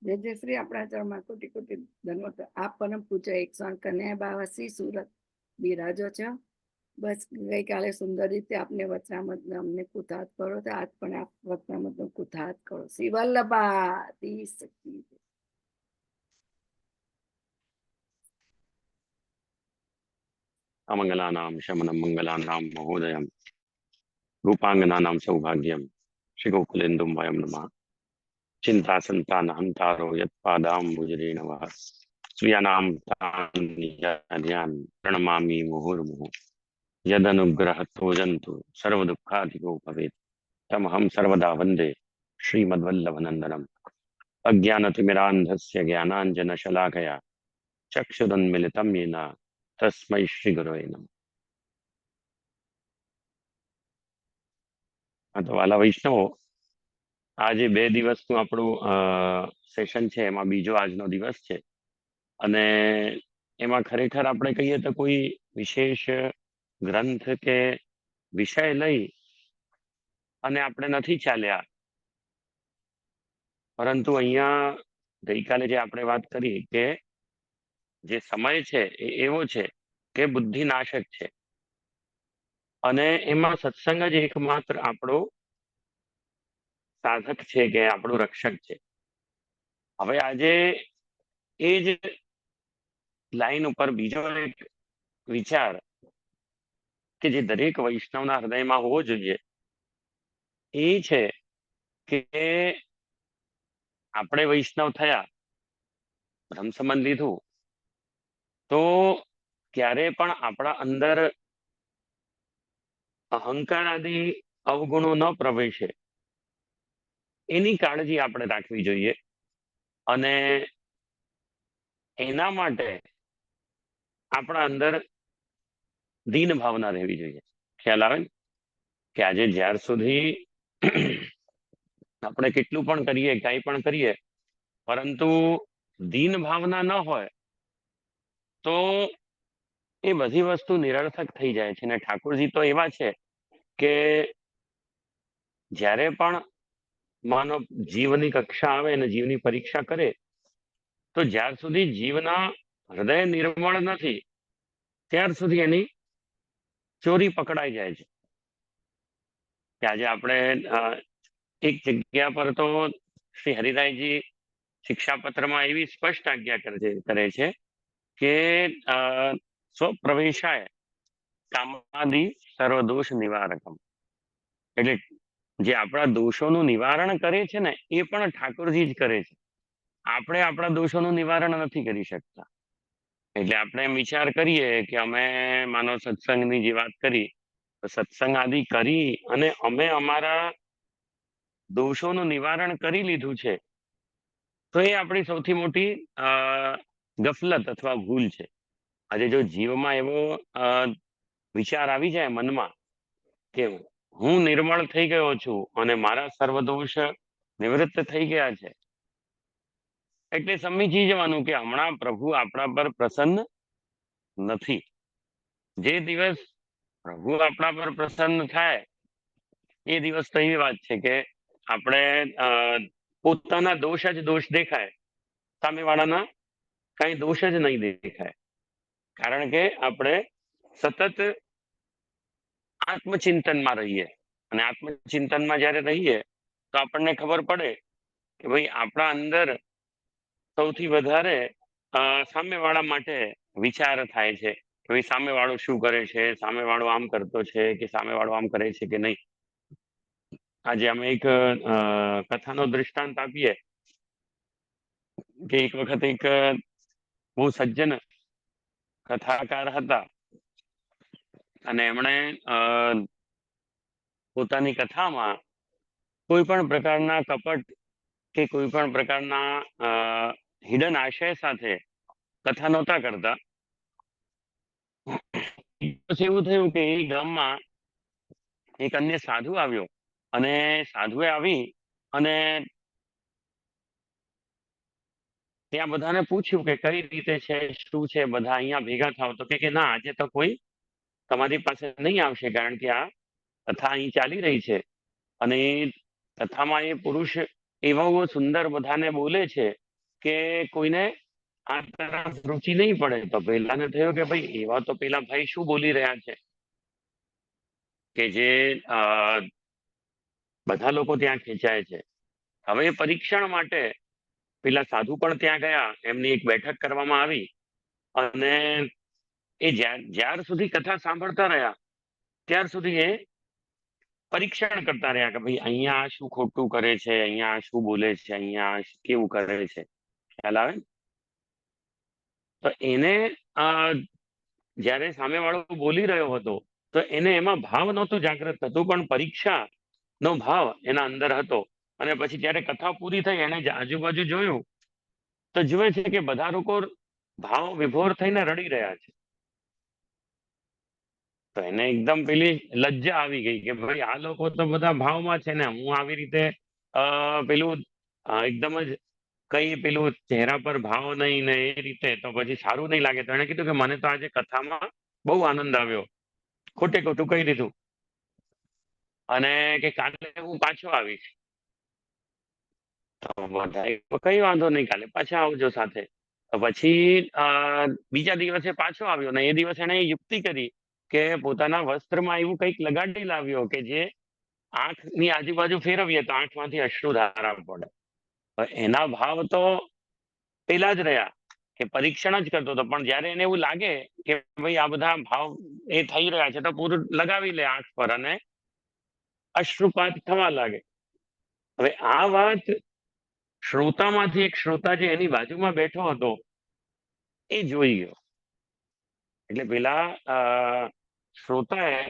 जय जय श्री अपना चरण कोटि कोटि धन्यवाद। आप परम पूज्य 108 कन्या बावासी सूरत બિરાજો છો। બસ ગઈકાલે સુંદર રીતે આપને વચનામૃત અમને કૃતાર્થ કરો તો આજ પણ આપ વચનામૃત કૃતાર્થ કરો। શ્રી વલ્લભા શક્તિ। अमंगलानां शमनं मंगलानां महोदयं रूपांगनानां सौभाग्यं श्रीगोकुलेन्दुं वयं नमः। चिन्तासन्तानहन्तारो यत्पादाम्बुजरेणवः स्वीयानां तान्यान् प्रणमामि मुहुर्मुहुः। यदनुग्रहतो जन्तु सर्वदुःखाधिको भवेत् तमहं सर्वदा वन्दे श्रीमद्वल्लभनन्दनम्। अज्ञानतिमिरान्धस्य ज्ञानाञ्जनशलाकया चक्षुरुन्मिलितं येन तस्मै श्रीगुरवे नमः। તો વાલા વૈષ્ણવો, આજે 2 દિવસનું આપણું સેશન છે, એમાં બીજો આજનો દિવસ છે અને એમાં ખરેખર આપણે કહીએ તો કોઈ વિશેષ ગ્રંથ કે વિષય લઈ અને આપણે નથી ચાલ્યા, પરંતુ અહીંયા ગઈકાલે જે આપણે વાત કરી કે જે સમય છે એ એવો છે કે બુદ્ધિનાશક છે અને એમાં સત્સંગ જ એકમાત્ર આપણો સાધક છે કે આપણું રક્ષક છે। હવે આજે એ જ લાઈન ઉપર બીજો એક વિચાર કે જે દરેક વૈષ્ણવના હૃદયમાં હોવો જોઈએ એ છે કે આપણે વૈષ્ણવ થયા, બ્રહ્મ સંબંધ લીધું, તો ક્યારે પણ આપણા અંદર અહંકાર આદિ અવગુણો ન પ્રવેશે એની કાળજી આપણે રાખવી જોઈએ અને એના માટે આપણા અંદર દીન ભાવના રહેવી જોઈએ। ખ્યાલ આવે ને કે આજે જ્યાર સુધી આપણે કેટલું પણ કરીએ, કાંઈ પણ કરીએ, પરંતુ દીન ભાવના ન હોય તો એ બધી વસ્તુ નિરર્થક થઈ જાય છે। અને ઠાકોરજી તો એવા છે કે જ્યારે પણ માનો જીવની કક્ષા આવે અને જીવની પરીક્ષા કરે તો જ્યાર સુધી જીવના હૃદય નિર્મળ નથી ત્યાર સુધી એની ચોરી પકડાઈ જાય છે। કે આજે આપણે એક જગ્યા પર તો શ્રી હરિરાયજી શિક્ષાપત્રમાં એવી સ્પષ્ટ આજ્ઞા કરે છે કે સ્વપ્રવેશાય કામાદિ સર્વદોષ નિવારકમ, એટલે જે આપણા દોષોનું નિવારણ કરે છે ને એ પણ ઠાકોરજી જ કરે છે। આપણે આપણા દોષોનું નિવારણ નથી કરી શકતા। એટલે આપણે એમ વિચાર કરીએ કે અમે માનો સત્સંગની જે વાત કરી તો સત્સંગ આદિ કરી અને અમે અમારા દોષોનું નિવારણ કરી લીધું છે તો એ આપણી સૌથી મોટી ગફલત અથવા ભૂલ છે। આજે જો જીવમાં એવો વિચાર આવી જાય મનમાં કે હું નિર્મળ થઈ ગયો છું અને મારા સર્વદોષ નિવૃત્ત થઈ ગયા છે, એટલે સમજી જવાનું કે હમણાં પ્રભુ આપણા પર પ્રસન્ન નથી। જે દિવસ પ્રભુ આપણા પર પ્રસન્ન થાય એ દિવસ તો એવી વાત છે કે આપણે પોતાના દોષ જ દોષ દેખાય, સામેવાળાના કઈ દોષ જ નહીં દેખાય, કારણ કે આપણે સતત આત્મચિંતનમાં રહીએ અને આત્મચિંતનમાં જ્યારે રહીએ તો આપણને ખબર પડે કે ભાઈ આપણા અંદર સૌથી વધારે સામેવાળા માટે વિચાર થાય છે કે ભાઈ સામેવાળો શું કરે છે, સામેવાળો આમ કરતો છે કે સામેવાળો આમ કરે છે કે નહીં। આજે અમે એક કથાનો દૃષ્ટાંત આપીએ કે એક વખત એક બહુ સજ્જન કથાકાર હતા અને એમણે પોતાની કથામાં કોઈ પણ પ્રકારના કપટ કે કોઈ પણ પ્રકારના હિડન આશય સાથે કથા નહોતા કરતા। પછી એવું થયું કે એ ગામમાં એક અન્ય સાધુ આવ્યો અને સાધુએ આવી અને ત્યાં બધાને પૂછ્યું કે કઈ રીતે છે, શું છે, બધા અહીંયા ભેગા થાવ તો કે ના, આજે તો કોઈ તમારી પાસે નહીં આવશે, કારણ કે આ કથા અહીં ચાલી રહી છે અને એ કથામાં એ પુરુષ એવો સુંદર બધાને બોલે છે કે કોઈને આ તરફ રુચિ નહીં પડે. તો પેલાને થયું કે ભાઈ એવા તો પેલા ભાઈ શું બોલી રહ્યા છે કે જે બધા લોકો ત્યાં ખેંચાય છે. હવે પરીક્ષણ માટે પેલા સાધુ પણ ત્યાં ગયા, એમની એક બેઠક કરવામાં આવી અને એ જ્યાર સુધી કથા સાંભળતા રહ્યા ત્યાર સુધી એ પરીક્ષણ કરતા રહ્યા કે ભાઈ અહીંયા શું ખોટું કરે છે, અહીંયા શું બોલે છે, અહીંયા કેવું કરે છે. ખ્યાલ આવે? તો એને જ્યારે સામેવાળો બોલી રહ્યો હતો તો એને એમાં ભાવ નહોતું જાગૃત થતું, પણ પરીક્ષા નો ભાવ એના અંદર હતો. અને પછી જ્યારે કથા પૂરી થઈ એને આજુબાજુ જોયું તો જુએ છે કે બધા લોકો ભાવ વિભોર થઈને રડી રહ્યા છે. તો એને એકદમ પેલી લજ્જા આવી ગઈ કે ભાઈ આ લોકો તો બધા ભાવમાં છે ને હું આવી રીતે પેલું એકદમ જ કઈ પેલું ચહેરા પર ભાવ નહીં ને એ રીતે તો પછી સારું નહીં લાગે. તો એને કીધું કે મને તો આજે કથામાં બહુ આનંદ આવ્યો, ખોટે ખોટું કહી દીધું અને કે કાલે હું પાછો આવીશ. તો બધા કઈ વાંધો નહીં, કાલે પાછા આવજો સાથે. તો પછી બીજા દિવસે પાછો આવ્યો ને એ દિવસે એને યુક્તિ કરી કે પોતાના વસ્ત્રમાં એવું કંઈક લગાડી લાવ્યો કે જે આંખની આજુબાજુ ફેરવીએ તો આંખમાંથી અશ્રુધારા પડે. એના ભાવ તો પેલા જ રહ્યા કે પરીક્ષણ જ કરતો હતો, પણ જ્યારે એને એવું લાગે કે ભાઈ આ બધા ભાવ એ થઈ રહ્યા છે તો પૂરું લગાવી લે આંખ પર અને અશ્રુપાત થવા લાગે. હવે આ વાત શ્રોતામાંથી એક શ્રોતા જે એની બાજુમાં બેઠો હતો એ જોઈ ગયો. એટલે પેલા શ્રોતાએ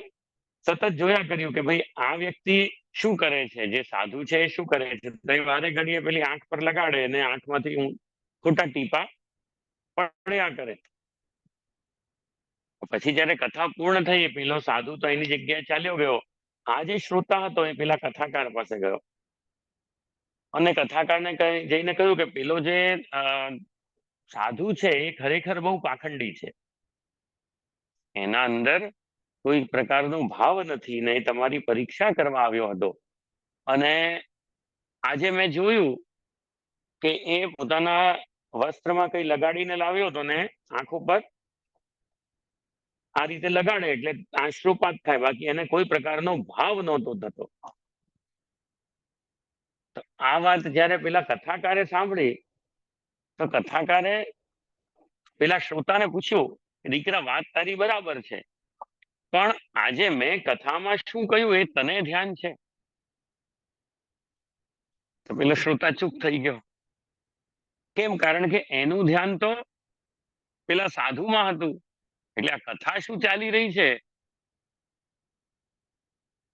સતત જોયા કર્યું કે ભાઈ આ વ્યક્તિ શું કરે છે, જે સાધુ છે એ શું કરે છે. તો એ વારે ઘડીએ પેલી આંખ પર લગાડે અને આંખમાંથી ખોટા ટીપા પડ્યા કરે. પછી જયારે કથા પૂર્ણ થઈ પેલો સાધુ તો એની જગ્યાએ ચાલ્યો ગયો. આ જે શ્રોતા હતો એ પેલા કથાકાર પાસે ગયો અને કથાકારને જઈને કહ્યું કે પેલો જે સાધુ છે એ ખરેખર બહુ પાખંડી છે, એના અંદર કોઈ પ્રકારનો ભાવ નથી ને એ તમારી પરીક્ષા કરવા આવ્યો હતો. અને આજે મેં જોયું કે એ પોતાના વસ્ત્રમાં કઈ લગાડીને લાવ્યો હતો ને આંખ ઉપર આ રીતે લગાડે એટલે આશ્રુપાત થાય, બાકી એને કોઈ પ્રકારનો ભાવ નહોતો થતો. તો આ વાત જ્યારે પેલા કથાકારે સાંભળી તો કથાકારે પેલા શ્રોતાને પૂછ્યું, દીકરા વાત તારી બરાબર છે, પણ આજે મેં કથામાં શું કહ્યું એ તને ધ્યાન છે? તો પેલો શ્રોતા ચૂપ થઈ ગયો. કેમ? કારણ કે એનું ધ્યાન તો પેલા સાધુમાં હતું. એટલે આ કથા શું ચાલી રહી છે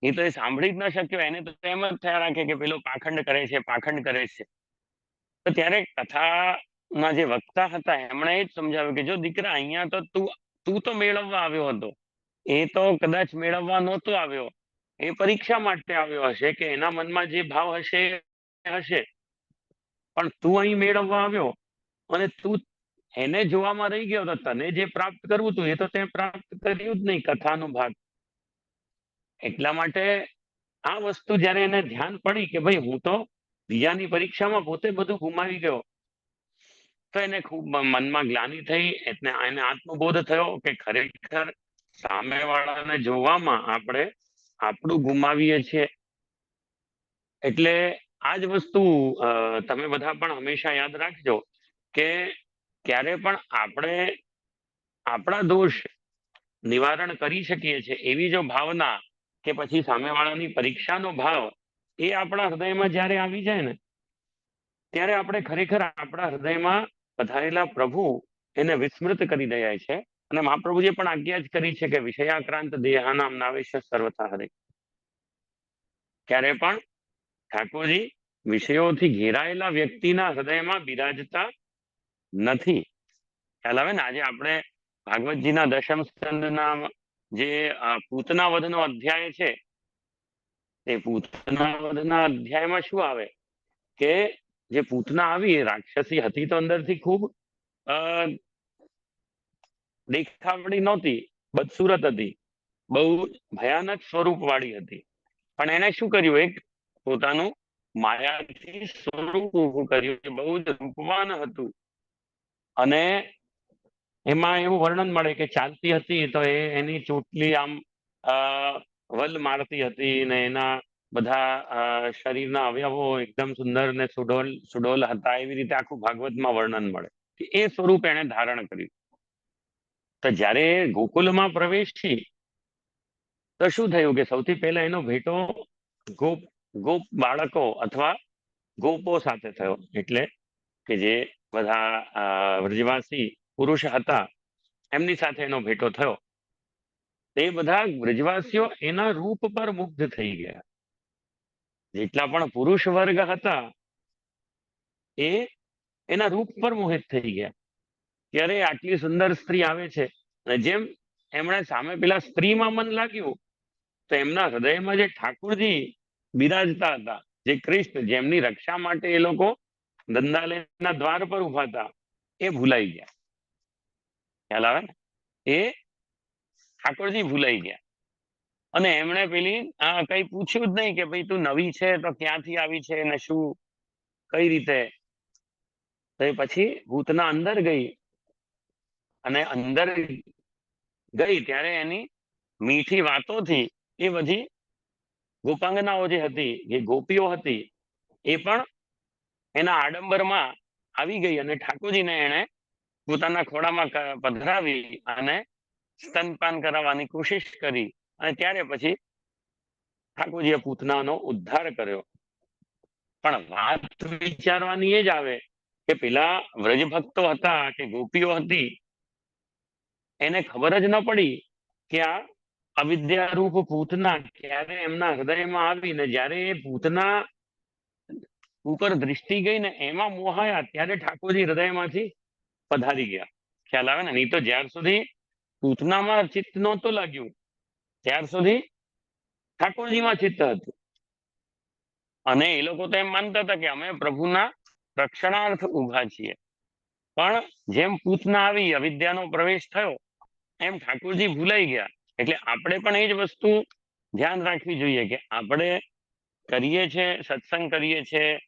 એ તો એ સાંભળી જ ન શક્યો. એને તો એમ જ થયા રાખે કે પેલો પાખંડ કરે છે, પાખંડ કરે છે. તો ત્યારે કથાના જે વક્તા હતા એમણે એ જ સમજાવ્યું કે જો દીકરા અહીંયા તો તું તો મેળવવા આવ્યો હતો, એ તો કદાચ મેળવવા નહોતો આવ્યો, એ પરીક્ષા માટે આવ્યો હશે કે એના મનમાં જે ભાવ હશે હશે, પણ તું અહીં મેળવવા આવ્યો અને તું એને જોવામાં રહી ગયો તો તને જે પ્રાપ્ત કરવું હતું એ તો તે પ્રાપ્ત કર્યું જ નહીં, કથાનો ભાગ. એટલા માટે આ વસ્તુ જ્યારે એને ધ્યાન પડી કે ભાઈ હું તો બીજાની પરીક્ષામાં પોતે બધું ગુમાવી ગયો, તો એને ખૂબ મનમાં ગ્લાનિ થઈ. એટલે એને આત્મબોધ થયો કે ખરેખર સામેવાળાને જોવામાં આપણે આપણું ગુમાવીએ છીએ. એટલે આ જ વસ્તુ તમે બધા પણ હંમેશા યાદ રાખજો કે ક્યારે પણ આપણે આપણા દોષ નિવારણ કરી શકીએ છીએ એવી જો ભાવના કે પછી સામેવાળાની પરીક્ષાનો ભાવ એ આપણા હૃદયમાં જ્યારે આવી જાય ને ત્યારે આપણે ખરેખર આપણા હૃદયમાં પધારેલા પ્રભુ એને વિસ્મૃત કરી દે છે. અને મહાપ્રભુજીએ પણ આજ્ઞા જ કરી છે કે વિષયાક્રાંત દેહાનામ નાવેશ સર્વથા હરે. ક્યારે પણ ઠાકોરજી વિષયોથી ઘેરાયેલા વ્યક્તિના હૃદયમાં બિરાજતા નથી. ખ્યાલ આવે ને? આજે આપણે ભાગવતજીના દશમ સ્કંદના જે પૂતના વધનો અધ્યાય છે એ પૂતના વધના અધ્યાયમાં શું આવે કે જે પૂતના આવી એ રાક્ષસી હતી તો અંદરથી ખૂબ દેખાવડી નહોતી, બદસુરત હતી, બહુ ભયાનક સ્વરૂપ વાળી હતી. પણ એને શું કર્યું? એક પોતાનું માયાથી સ્વરૂપ ઊભું કર્યું, એ બહુ જ રૂપવાન હતું. અને એમાં એવું વર્ણન મળે કે ચાલતી હતી તો એની ચોટલી આમ અ, વલ મારતી હતી ને એના બધા શરીરના અવયવો એકદમ સુંદર ને સુડોલ સુડોલ હતા. એવી રીતે આખું ભાગવતમાં વર્ણન મળે કે એ સ્વરૂપ એને ધારણ કર્યું. તો જ્યારે ગોકુલમાં પ્રવેશી તો શું થયું કે સૌથી પહેલા એનો ભેટો ગોપ ગોપ બાળકો અથવા ગોપો સાથે થયો. એટલે કે જે બધા વ્રજવાસી પુરુષ હતા એમની સાથે એનો ભેટો થયો. તે બધા વ્રજવાસીઓ એના રૂપ પર મુગ્ધ થઈ ગયા. જેટલા પણ પુરુષ વર્ગ હતા એ એના રૂપ પર મોહિત થઈ ગયા. ત્યારે આટલી સુંદર સ્ત્રી આવે છે અને જેમ એમણે સામે પેલા સ્ત્રીમાં મન લાગ્યું તો એમના હૃદયમાં જે ઠાકુરજી બિરાજતા હતા, જે કૃષ્ણ, જેમની રક્ષા માટે એ લોકો દંદાલયના દ્વાર પર ઉભા હતા, એ ભૂલાઈ ગયા. ખ્યાલ આવે ને? એ ઠાકોરજી ભૂલાઈ ગયા. અને એમણે પેલી કઈ પૂછ્યું જ નહીં કે ભાઈ તું નવી છે તો ક્યાંથી આવી છે ને શું કઈ રીતે. તો એ પછી ભૂતના અંદર ગઈ અને અંદર ગઈ ત્યારે એની મીઠી વાતોથી એ બધી ગોપાંગનાઓ જે હતી, જે ગોપીઓ હતી, એ પણ એના આડંબરમાં આવી ગઈ અને ઠાકોરજીને એને પોતાના ખોળામાં પધરાવી અને સ્તનપાન કરાવવાની કોશિશ કરી. અને ત્યારે પછી ઠાકોરજીએ પૂતનાનો ઉદ્ધાર કર્યો. પણ વાત વિચારવાની એ જ આવે કે પેલા વ્રજ ભક્તો હતા કે ગોપીઓ હતી એને ખબર જ ન પડી કે આ અવિદ્યારૂપ પૂતના ક્યારે એમના હૃદયમાં આવીને જ્યારે એ પૂતના ઉપર દૃષ્ટિ ગઈ ને એમાં મોહાયા ત્યારે ઠાકોરજી હૃદયમાંથી પધારી ગયા. ખ્યાલ આવે ને? નહીં તો જ્યાર સુધી પૂતનામાં ચિત્ત નહોતું લાગ્યું ત્યાર સુધી ઠાકોરજીમાં ચિત્ત હતું. અને એ લોકો તો એમ માનતા હતા કે અમે પ્રભુના રક્ષણાર્થ ઉભા છીએ. પણ જેમ પૂતના આવી, અવિદ્યાનો પ્રવેશ થયો, એમ ઠાકોરજી ભૂલાઈ ગયા. એટલે આપણે પણ એ જ વસ્તુ ધ્યાન રાખવી જોઈએ કે આપણે કરીએ છીએ, સત્સંગ કરીએ છીએ,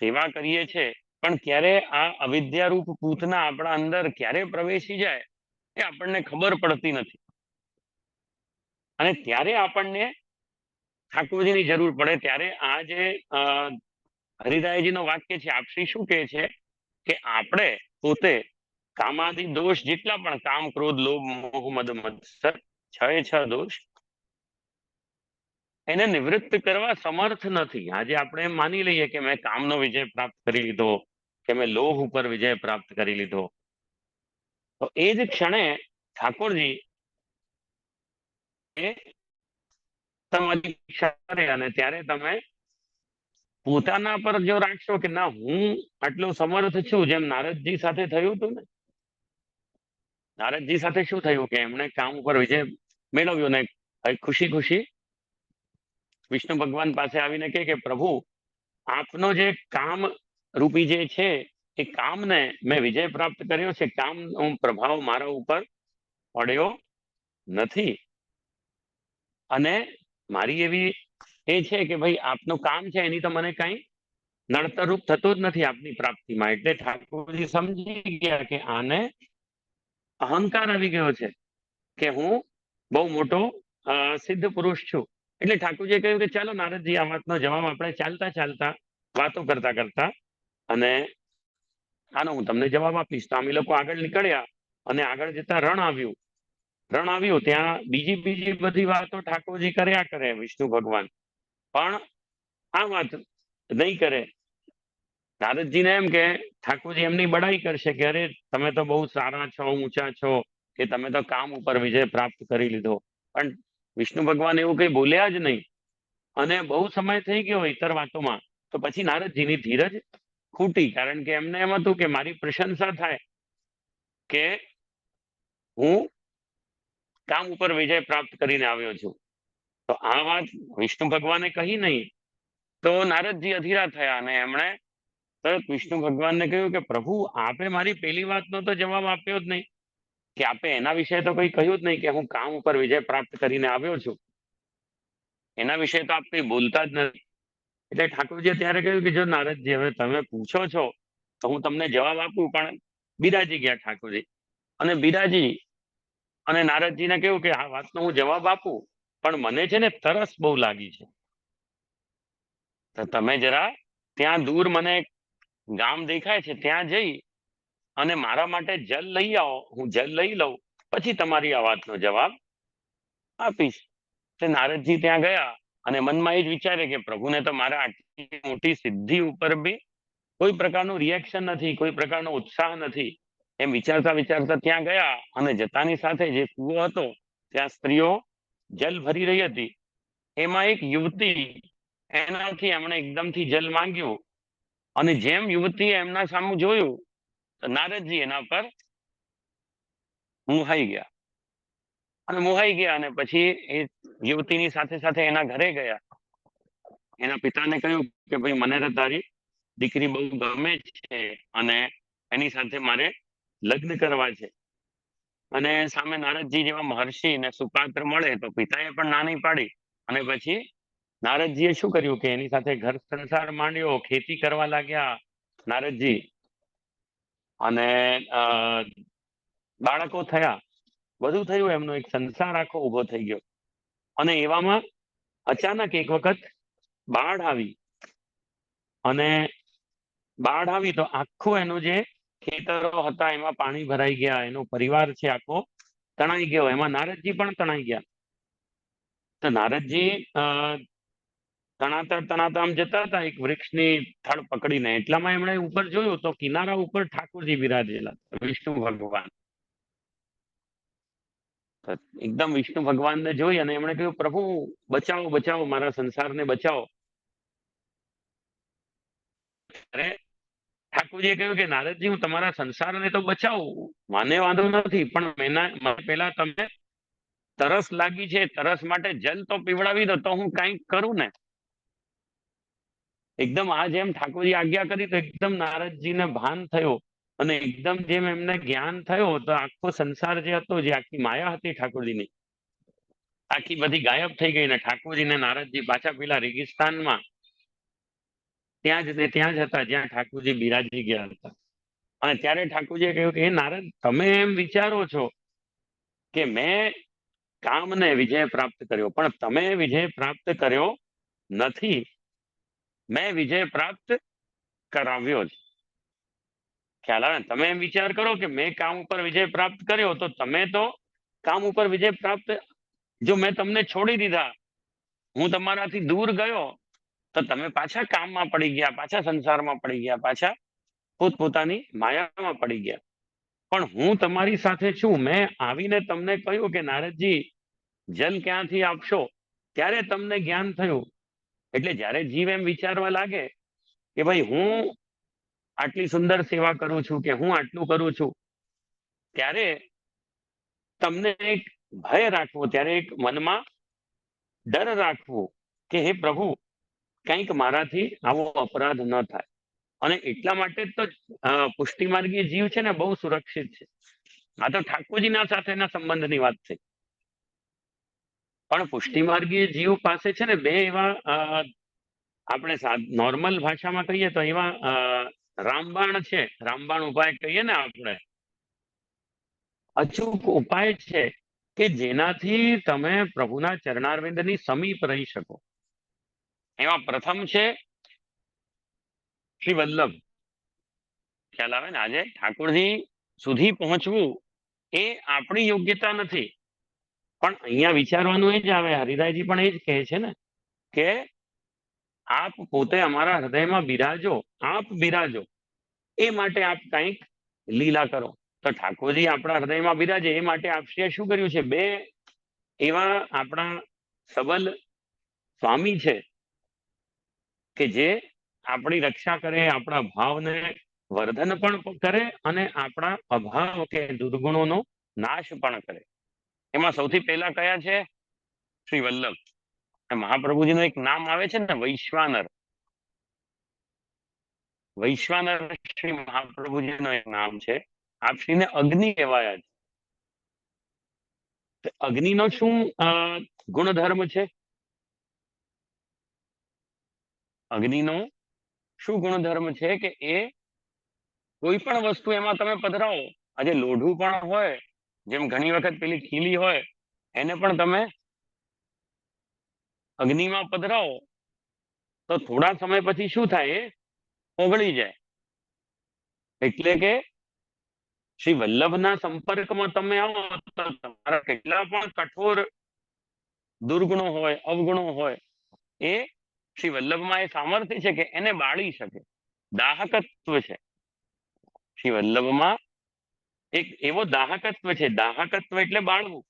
સેવા કરીએ છીએ, પણ ક્યારે આ અવિદ્યારૂપ પૂતના આપણા અંદર ક્યારે પ્રવેશી જાય એ આપણને ખબર પડતી નથી. અને ત્યારે આપણને ઠાકોરજીની જરૂર પડે. ત્યારે આ જે હરિરાયજીનો વાક્ય છે, આપશ્રી શું કહે છે કે આપણે પોતે કામાદિ દોષ જેટલા પણ કામ, ક્રોધ, લોભ, મોહ, મદ, મત્સર, છ દોષ, એને નિવૃત્ત કરવા સમર્થ નથી. આજે આપણે એમ માની લઈએ કે મેં કામનો વિજય પ્રાપ્ત કરી લીધો, કે મેં લોભ ઉપર વિજય પ્રાપ્ત કરી લીધો. તો એ જ ક્ષણે ઠાકોરજી એ તમારી ઈચ્છા કરે અને ત્યારે તમે પોતાના પર જો રાખશો કે ના હું આટલો સમર્થ છું, જેમ નારદજી સાથે થયું હતું ને, નારદજી સાથે શું થયું કે એમણે કામ ઉપર વિજય મેળવ્યો ને ખુશી ખુશી વિષ્ણુ ભગવાન પાસે આવીને કહે કે પ્રભુ આપનો જે કામ રૂપી જે છે એ કામને મેં વિજય પ્રાપ્ત કર્યો છે, કામનો પ્રભાવ મારા ઉપર પડ્યો નથી. અને મારી એવી એ છે કે ભાઈ આપનું કામ છે એની તો મને કઈ નડતરરૂપ થતું જ નથી આપની પ્રાપ્તિમાં. એટલે ઠાકોરજી સમજી ગયા કે આને અહંકાર આવી ગયો છે કે હું બહુ મોટો સિદ્ધ પુરુષ છું. એટલે ઠાકોરજીએ કહ્યું કે ચાલો નારદજી, આ વાતનો જવાબ આપણે ચાલતા ચાલતા વાતો કરતા કરતા અને આનો હું તમને જવાબ આપીશ. તો અમે લોકો આગળ નીકળ્યા અને આગળ જતા રણ આવ્યું. ત્યાં બીજી બધી વાતો ઠાકોરજી કર્યા કરે વિષ્ણુ ભગવાન, પણ આ વાત નહીં કરે. નારદજીને એમ કે ઠાકોરજી એમની બડાઈ કરશે કે અરે તમે તો બહુ સારા છો, ઊંચા છો, કે તમે તો કામ ઉપર વિજય પ્રાપ્ત કરી લીધો. પણ વિષ્ણુ ભગવાન એવું કઈ બોલ્યા જ નહીં. અને બહુ સમય થઈ ગયો ઇતર વાતોમાં. તો પછી નારદજીની ધીરજ ખૂટી, કારણ કે એમને એમ હતું કે મારી પ્રશંસા થાય કે હું કામ ઉપર વિજય પ્રાપ્ત કરીને આવ્યો છું. તો આ વાત વિષ્ણુ ભગવાને કહી નહીં તો નારદજી અધીરા થયા અને એમણે તરત વિષ્ણુ ભગવાનને કહ્યું કે પ્રભુ આપે મારી પેલી વાતનો તો જવાબ આપ્યો જ નહીં, કે આપે એના વિશે તો કઈ કહ્યું જ નહીં કે હું કામ ઉપર વિજય પ્રાપ્ત કરીને આવ્યો છું. એના વિશે તો આપ કઈ બોલતા જ નથી. એટલે ઠાકોરજીએ ત્યારે કહ્યું કે જો નારદજી હવે તમે પૂછો છો તો હું તમને જવાબ આપું, પણ બિરાજી ગયા ઠાકોરજી. અને બિરાજી અને નારદજીને કહ્યું કે આ વાતનો હું જવાબ આપું, પણ મને છે ને તરસ બહુ લાગી છે, તો તમે જરા ત્યાં દૂર મને એક ગામ દેખાય છે ત્યાં જઈ અને મારા માટે જલ લઈ આવો, હું જલ લઈ લઉં, પછી તમારી આ વાતનો જવાબ આપીશ. તો નારદજી ત્યાં ગયા અને મનમાં એ જ વિચારે કે પ્રભુને તો મારા આટલી મોટી સિદ્ધિ ઉપર બી કોઈ પ્રકારનું રિએક્શન નથી, કોઈ પ્રકારનો ઉત્સાહ નથી. એમ વિચારતા વિચારતા ત્યાં ગયા અને જતાની સાથે જે કૂવો હતો ત્યાં સ્ત્રીઓ જલ ભરી રહી હતી, એમાં એક યુવતી એનાથી એમણે એકદમથી જલ માંગ્યું અને જેમ યુવતીએ એમના સામું જોયું તો નારદજી એના પર મોહાઈ ગયા. અને મોહાઈ ગયા અને પછી એ યુવતીની સાથે સાથે એના ઘરે ગયા. એના પિતાને કહ્યું કે ભાઈ મને તો તારી દીકરી બહુ ગમે છે અને એની સાથે મારે લગ્ન કરવા છે. અને સામે નારદજી જેવા મહર્ષિ ને સુપાત્ર મળે તો પિતાએ પણ ના નહીં પાડી. અને પછી નારદજીએ શું કર્યું કે એની સાથે ઘર સંસાર માંડ્યો, ખેતી કરવા લાગ્યા નારદજી. અને બાળકો થયા, બધું થયું, એમનો એક સંસાર આખો ઉભો થઈ ગયો. અને એવામાં અચાનક એક વખત બાઢ આવી. અને બાઢ આવી તો આખું એનું જે ખેતરો હતા એમાં પાણી ભરાઈ ગયા, એનો પરિવાર છે આખો તણાઈ ગયો, એમાં નારદજી પણ તણાઈ ગયા. તો નારદજી તણાતા તણાતા આમ જતા હતા એક વૃક્ષની થડ પકડીને, એટલામાં એમણે ઉપર જોયું તો કિનારા ઉપર ઠાકોરજી બિરાજેલા, વિષ્ણુ ભગવાન. તો એકદમ વિષ્ણુ ભગવાનને જોઈ અને એમણે કહ્યું પ્રભુ બચાવો બચાવો, મારા સંસારને બચાવો. અરે ઠાકોરજીએ કહ્યું કે નારદજી હું તમારા સંસારને તો બચાવું, મને વાંધો નથી, પણ મને પેલા તમે તરસ લાગી છે, તરસ માટે જલ તો પીવડાવી દો તો હું કંઈક કરું ને. એકદમ આ જેમ ઠાકોરજી આજ્ઞા કરી તો એકદમ નારદજીને ભાન થયું અને એકદમ જેમ એમને જ્ઞાન થયો તો આખો સંસાર જે હતો, જે આખી માયા હતી ઠાકોરજીની, આખી બધી ગાયબ થઈ ગઈ. ને ઠાકોરજી ને નારદજી પાછા પેલા રેગિસ્તાનમાં ત્યાં જ હતા જ્યાં ઠાકોરજી બિરાજી ગયા હતા. અને ત્યારે ઠાકોરજીએ કહ્યું કે હે નારદ, તમે એમ વિચારો છો કે મેં કામને વિજય પ્રાપ્ત કર્યો, પણ તમે વિજય પ્રાપ્ત કર્યો નથી, મેં વિજય પ્રાપ્ત કરાવ્યો છે. ખ્યાલ આવે ને? તમે એમ વિચાર કરો કે મેં કામ ઉપર વિજય પ્રાપ્ત કર્યો, તો તમે તો કામ ઉપર વિજય પ્રાપ્ત, જો મેં તમને છોડી દીધા, હું તમારાથી દૂર ગયો, તો તમે પાછા કામમાં પડી ગયા, પાછા સંસારમાં પડી ગયા, પાછા પોતપોતાની માયામાં પડી ગયા. પણ હું તમારી સાથે છું. મેં આવીને તમને કહ્યું કે નારદજી જલ ક્યાંથી આપશો, ત્યારે તમને જ્ઞાન થયું. એટલે જ્યારે જીવ એમ વિચારવા લાગે કે ભાઈ હું આટલી સુંદર સેવા કરું છું કે હું આટલું કરું છું, ત્યારે તમને એક ભય રાખવો, ત્યારે એક મનમાં ડર રાખવો કે હે પ્રભુ કંઈક મારાથી આવો અપરાધ ન થાય. અને એટલા માટે તો પુષ્ટિમાર્ગીય જીવ છે ને બહુ સુરક્ષિત છે. આ તો ઠાકોરજીના સાથેના સંબંધની વાત છે. પણ પુષ્ટિમાર્ગીય જીવ પાસે છે ને બે એવા આપણે નોર્મલ ભાષામાં કહીએ તો એવા રામબાણ છે, રામબાણ ઉપાય કહીએ ને આપણે, અચૂક ઉપાય છે કે જેનાથી તમે પ્રભુના ચરણારવિંદની સમીપ રહી શકો. એમાં પ્રથમ છે શ્રી વલ્લભ. ખ્યાલ આવે ને? આજે ઠાકોરજી સુધી પહોંચવું એ આપણી યોગ્યતા નથી, પણ અહીંયા વિચારવાનું એ જ આવે, હરિરાયજી પણ એ જ કહે છે ને કે આપ પોતે અમારા હૃદયમાં બિરાજો, આપ બિરાજો, એ માટે આપ કંઈક લીલા કરો. તો ઠાકોરજી આપણા હૃદયમાં બિરાજે એ માટે આપશ્રીએ શું કર્યું છે? બે એવા આપણા સબલ સ્વામી છે કે જે આપણી રક્ષા કરે, આપણા ભાવને વર્ધન પણ કરે અને આપણા અભાવ કે દુર્ગુણોનો નાશ પણ કરે. એમાં સૌથી પહેલા કયા છે? શ્રી વલ્લભ. મહાપ્રભુજીનું એક નામ આવે છે ને, વૈશ્વાનર. વૈશ્વાનર શ્રી મહાપ્રભુજીનું એક નામ છે. આપશ્રીને અગ્નિ કહેવાયા છે. અગ્નિનો શું ગુણધર્મ છે? અગ્નિનો શું ગુણધર્મ છે કે એ કોઈ પણ વસ્તુ એમાં તમે પધરાવો, આજે લોઢું પણ હોય, જેમ ઘણી વખત પેલી ખીલી હોય એને પણ તમે અગ્નિમાં પધરાવો તો થોડા સમય પછી શું થાય, એ ઓગળી જાય. એટલે કે શ્રી વલ્લભના સંપર્કમાં તમે આવો તો તમારા કેટલા પણ કઠોર દુર્ગુણો હોય, અવગુણો હોય, એ શ્રી વલ્લભમાં એ સામર્થ્ય છે કે એને બાળી શકે. દાહકત્વ છે શ્રી વલ્લભમાં, એક એવો દાહકત્વ છે. દાહકત્વ એટલે બાળવું,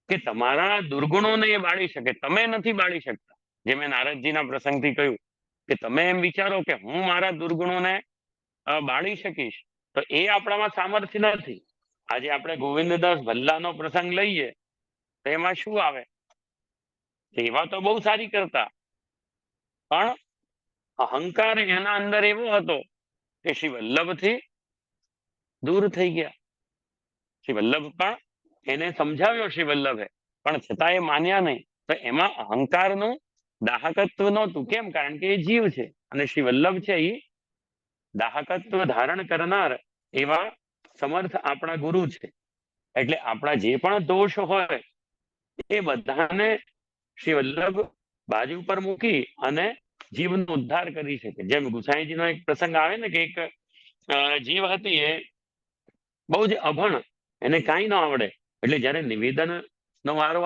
કે તમારા દુર્ગુણોને એ બાળી શકે, તમે નથી બાળી શકતા. જે મેં નારદજીના પ્રસંગથી કહ્યું કે તમે એમ વિચારો કે હું મારા દુર્ગુણોને બાળી શકીશ, તો એ આપણામાં સામર્થ્ય નથી. આજે આપણે ગોવિંદદાસ ભલ્લાનો પ્રસંગ લઈએ તો એમાં શું આવે, સેવા તો બહુ સારી કરતા, પણ અહંકાર એના અંદર એવો હતો કે શ્રી વલ્લભથી દૂર થઈ ગયા. શ્રી વલ્લભ પણ એને સમજાવ્યો શ્રી વલ્લભે, પણ છતાં એ માન્યા નહીં. તો એમાં અહંકારનું દાહકત્વ નહોતું. કેમ? કારણ કે એ જીવ છે અને શ્રી વલ્લભ છે એ દાહકત્વ ધારણ કરનાર એવા સમર્થ આપણા ગુરુ છે. એટલે આપણા જે પણ દોષ હોય એ બધાને શ્રી વલ્લભ બાજુ પર મૂકી અને જીવનો ઉદ્ધાર કરી શકે. જેમ ગુસાઈજીનો એક પ્રસંગ આવે ને કે એક જીવ હતી, એ બહુ જ અભણ, એને કાંઈ ન આવડે. એટલે જ્યારે નિવેદનનો વારો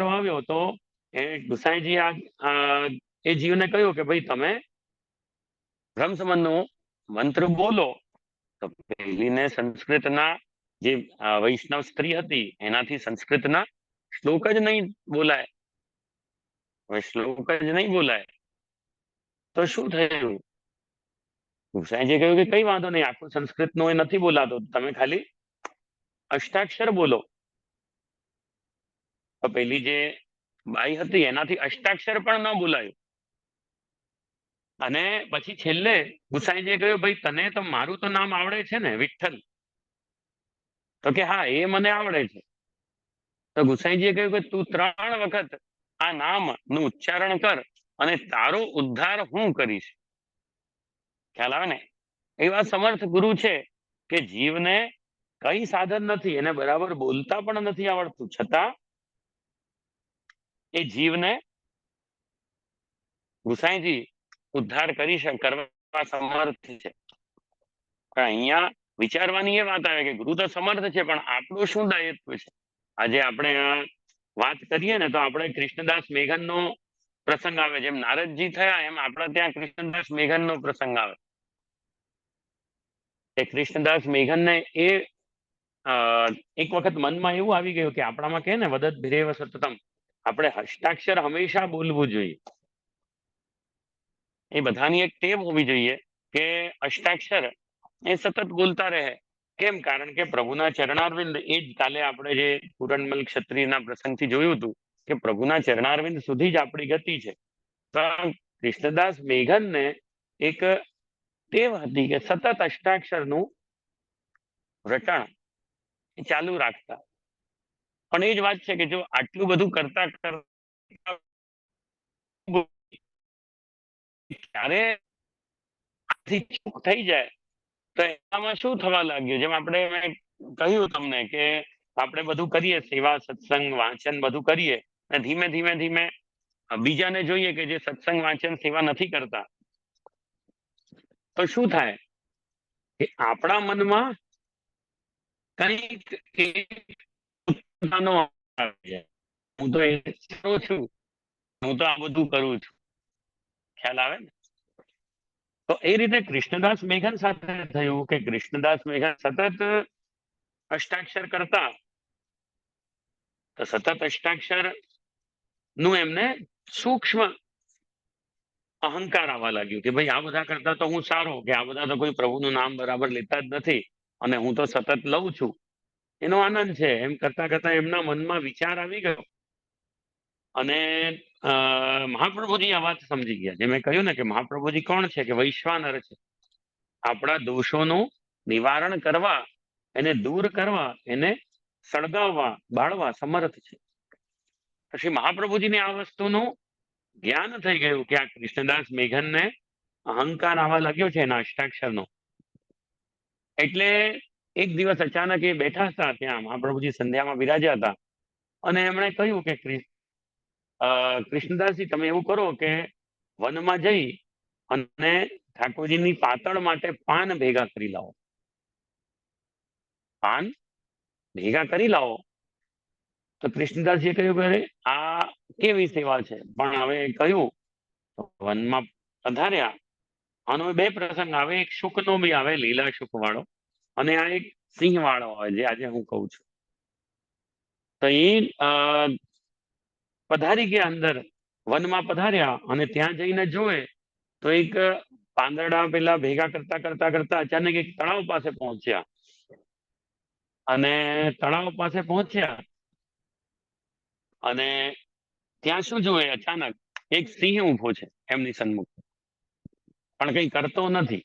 આવ્યો તો એ ગુસાઈજી એ જીવને કહ્યું કે ભાઈ તમે બ્રહ્મ સંબંધનો મંત્ર બોલો. તો પહેલીને સંસ્કૃતના જે વૈષ્ણવ સ્ત્રી હતી એનાથી સંસ્કૃતના શ્લોક જ નહીં બોલાય. હવે શ્લોક જ નહીં બોલાય તો શું થયું? ગુસાઈજીએ કહ્યું કે કઈ વાંધો નહીં, આખું સંસ્કૃતનો એ નથી બોલાતો, તમે ખાલી અષ્ટાક્ષર બોલો. તો પેલી જે બાઈ હતી એનાથી અષ્ટાક્ષર પણ ન બોલાયું. અને પછી છેલ્લે ગુસાઈજીએ કહ્યું ભાઈ તને તો મારું તો નામ આવડે છે ને, વિઠ્ઠલ? તો કે હા, એ મને આવડે છે. તો ગુસાઈજીએ કહ્યું કે તું 3 વખત આ નામનું ઉચ્ચારણ કર અને તારો ઉદ્ધાર હું કરીશ. ખ્યાલ આવે ને? એવા સમર્થ ગુરુ છે કે જીવને કઈ સાધન નથી, એને બરાબર બોલતા પણ નથી આવડતું, છતાં એ જીવને ગુસાઈજી ઉદ્ધાર કરવા સમર્થ છે. પણ અહીંયા વિચારવાની એ વાત આવે કે ગુરુ તો સમર્થ છે, પણ આપણું શું દાયિત્વ છે? આજે આપણે વાત કરીએ ને તો આપણે કૃષ્ણદાસ મેઘનનો પ્રસંગ આવે. જેમ નારદજી થયા એમ આપણે ત્યાં કૃષ્ણદાસ મેઘનનો પ્રસંગ આવે. એ કૃષ્ણદાસ મેઘનને એ એક વખત મનમાં એવું આવી ગયું કે આપણામાં કહે ને વદત ભિરેવ સતતમ, આપણે હસ્તાક્ષર હંમેશા બોલવું જોઈએ. એ બધાની એક ટેવ હોવી જોઈએ કે અષ્ટાક્ષર એ સતત બોલતા રહે. કેમ? કારણ કે પ્રભુના ચરણારવિંદ, એ જ કાલે આપણે જે પૂરણમલ ક્ષત્રિયના પ્રસંગથી જોયું હતું કે પ્રભુના ચરણારવિંદ સુધી જ આપણી ગતિ છે. પણ કૃષ્ણદાસ મેઘનને એક ટેવ હતી કે સતત અષ્ટાક્ષરનું રટણ એ ચાલુ રાખતા. પણ એ જ વાત છે કે જો આટલું બધું કરતા કરતા ક્યારે ચૂક થઈ જાય તો એનામાં શું થવા લાગ્યું? જેમ આપણે મેં કહ્યું તમને કે આપણે બધું કરીએ, સેવા સત્સંગ વાંચન બધું કરીએ, અને ધીમે ધીમે ધીમે બીજાને જોઈએ કે જે સત્સંગ વાંચન સેવા નથી કરતા, તો શું થાય કે આપણા મનમાં કંઈક હું તો એ કરું છું, હું તો આ બધું કરું છું. ખ્યાલ આવે ને? તો એ રીતે કૃષ્ણદાસ મેઘન સાથે થયું કે કૃષ્ણદાસ મેઘન સતત અષ્ટાક્ષર કરતા, તો સતત અષ્ટાક્ષર નું એમને સૂક્ષ્મ અહંકાર આવવા લાગ્યું કે ભાઈ આ બધા કરતા તો હું સારો, કે આ બધા તો કોઈ પ્રભુનું નામ બરાબર લેતા જ નથી અને હું તો સતત લઉં છું, એનો આનંદ છે. એમ કરતા કરતા એમના મનમાં વિચાર આવી ગયો અને મહાપ્રભુજી આ વાત સમજી ગયા. જે મેં કહ્યું ને કે મહાપ્રભુજી કોણ છે? કે વૈશ્વાનર છે. આપણા દોષોનું નિવારણ કરવા, એને દૂર કરવા, એને સળગાવવા, બાળવા સમર્થ છે. પછી મહાપ્રભુજીને આ વસ્તુનું જ્ઞાન થઈ ગયું કે આ કૃષ્ણદાસ મેઘનને અહંકાર આવવા લાગ્યો છે એના અષ્ટાક્ષરનો. એટલે એક દિવસ અચાનક એ બેઠા હતા ત્યાં, મહાપ્રભુજી સંધ્યામાં બિરાજ્યા હતા, અને એમણે કહ્યું કે કૃષ્ણદાસજી, તમે એવું કરો કે વનમાં જઈ અને ઠાકોરજીની પાતળ માટે પાન ભેગા કરી લાવો. પાન ભેગા કરી લાવો. તો કૃષ્ણદાસજીએ કહ્યું કે આ કેવી સેવા છે, પણ હવે કહ્યું વનમાં પધાર્યા. આનો બે પ્રસંગ આવે, એક શુકનો બી આવે, લીલા શુક વાળો, અને આ એક સિંહ વાળો આવે, જે આજે હું કહું છું. તો એ પધારી ગયા અંદર, વનમાં પધાર્યા, અને ત્યાં જઈને જોવે તો એક પાંદડા પેલા ભેગા કરતા કરતા કરતા અચાનક એક તળાવ પાસે પહોંચ્યા. અને તળાવ પાસે પહોંચ્યા અને ત્યાં શું જોવે, અચાનક એક સિંહ ઉભો છે એમની સન્મુખ, પણ કઈ કરતો નથી.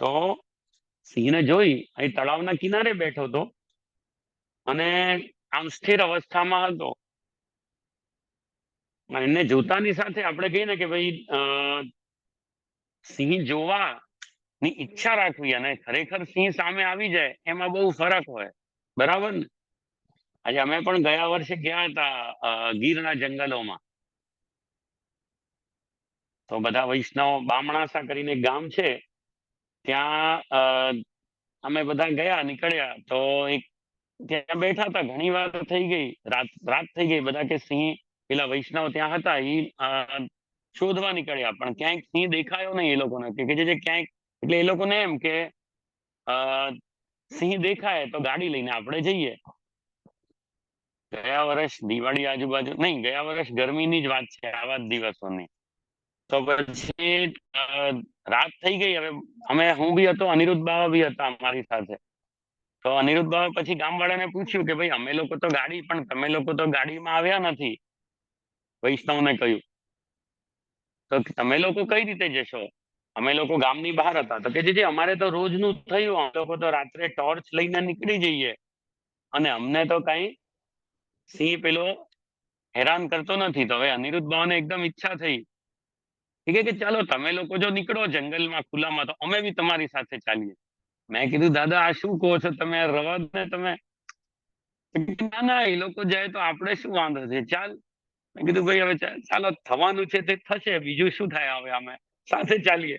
તો સિંહને જોઈ અહીં તળાવના કિનારે બેઠો હતો અને આમ સ્થિર અવસ્થામાં હતો. એને જોતાની સાથે આપણે કહીએ ને કે ભાઈ સિંહ જોવા ની ઈચ્છા રાખવી અને ખરેખર સિંહ સામે આવી જાય એમાં બહુ ફરક હોય, બરાબર ને? આજે અમે પણ ગયા વર્ષે ગયા હતા ગીરના જંગલોમાં. તો બધા વૈષ્ણવ, બામણાસા કરીને એક ગામ છે, ત્યાં અમે બધા ગયા, નીકળ્યા. તો એક ત્યાં બેઠા હતા, ઘણી વાર થઈ ગઈ, રાત થઈ ગઈ. બધા કે સિંહ, પેલા વૈષ્ણવ ત્યાં હતા, એ શોધવા નીકળ્યા, પણ ક્યાંક સિંહ દેખાયો નહીં એ લોકોને. કે જે ક્યાંક, એટલે એ લોકોને એમ કે સિંહ દેખાય તો ગાડી લઈને આપણે જઈએ. ગયા વર્ષ દિવાળી આજુબાજુ, નહીં, ગયા વર્ષ ગરમીની જ વાત છે, આવા જ દિવસોની. તો પછી રાત થઈ ગઈ. હવે હું બી હતો, અનિરુદ્ધ બાવા બી હતા અમારી સાથે. તો અનિરુદ્ધ બાવા પછી ગામવાળાને પૂછ્યું કે ભાઈ, અમે લોકો તો ગાડી, પણ તમે લોકો તો ગાડીમાં આવ્યા નથી. વૈષ્ણવને કહ્યું, તો તમે લોકો કઈ રીતે જશો? અમે લોકો ગામની બહાર હતા. તો કે જે અમારે તો રોજનું થયું, અમે લોકો તો રાત્રે ટોર્ચ લઈને નીકળી જઈએ, અને અમને તો કઈ સિંહ પેલો હેરાન કરતો નથી. તો હવે અનિરુદ્ધ બાવાને એકદમ ઈચ્છા થઈ. કે ચાલો, તમે લોકો જો નીકળો જંગલમાં ખુલ્લામાં, તો અમે બી તમારી સાથે ચાલીએ. મેં કીધું, દાદા આ શું કહો છો તમે? રવા દો ને તમે. ના ના, એ લોકો જાય તો આપણે શું વાંધો છે, ચાલ. મેં કીધું ભાઈ હવે ચાલો, થવાનું છે તે થશે, બીજું શું થાય, હવે અમે સાથે ચાલીએ.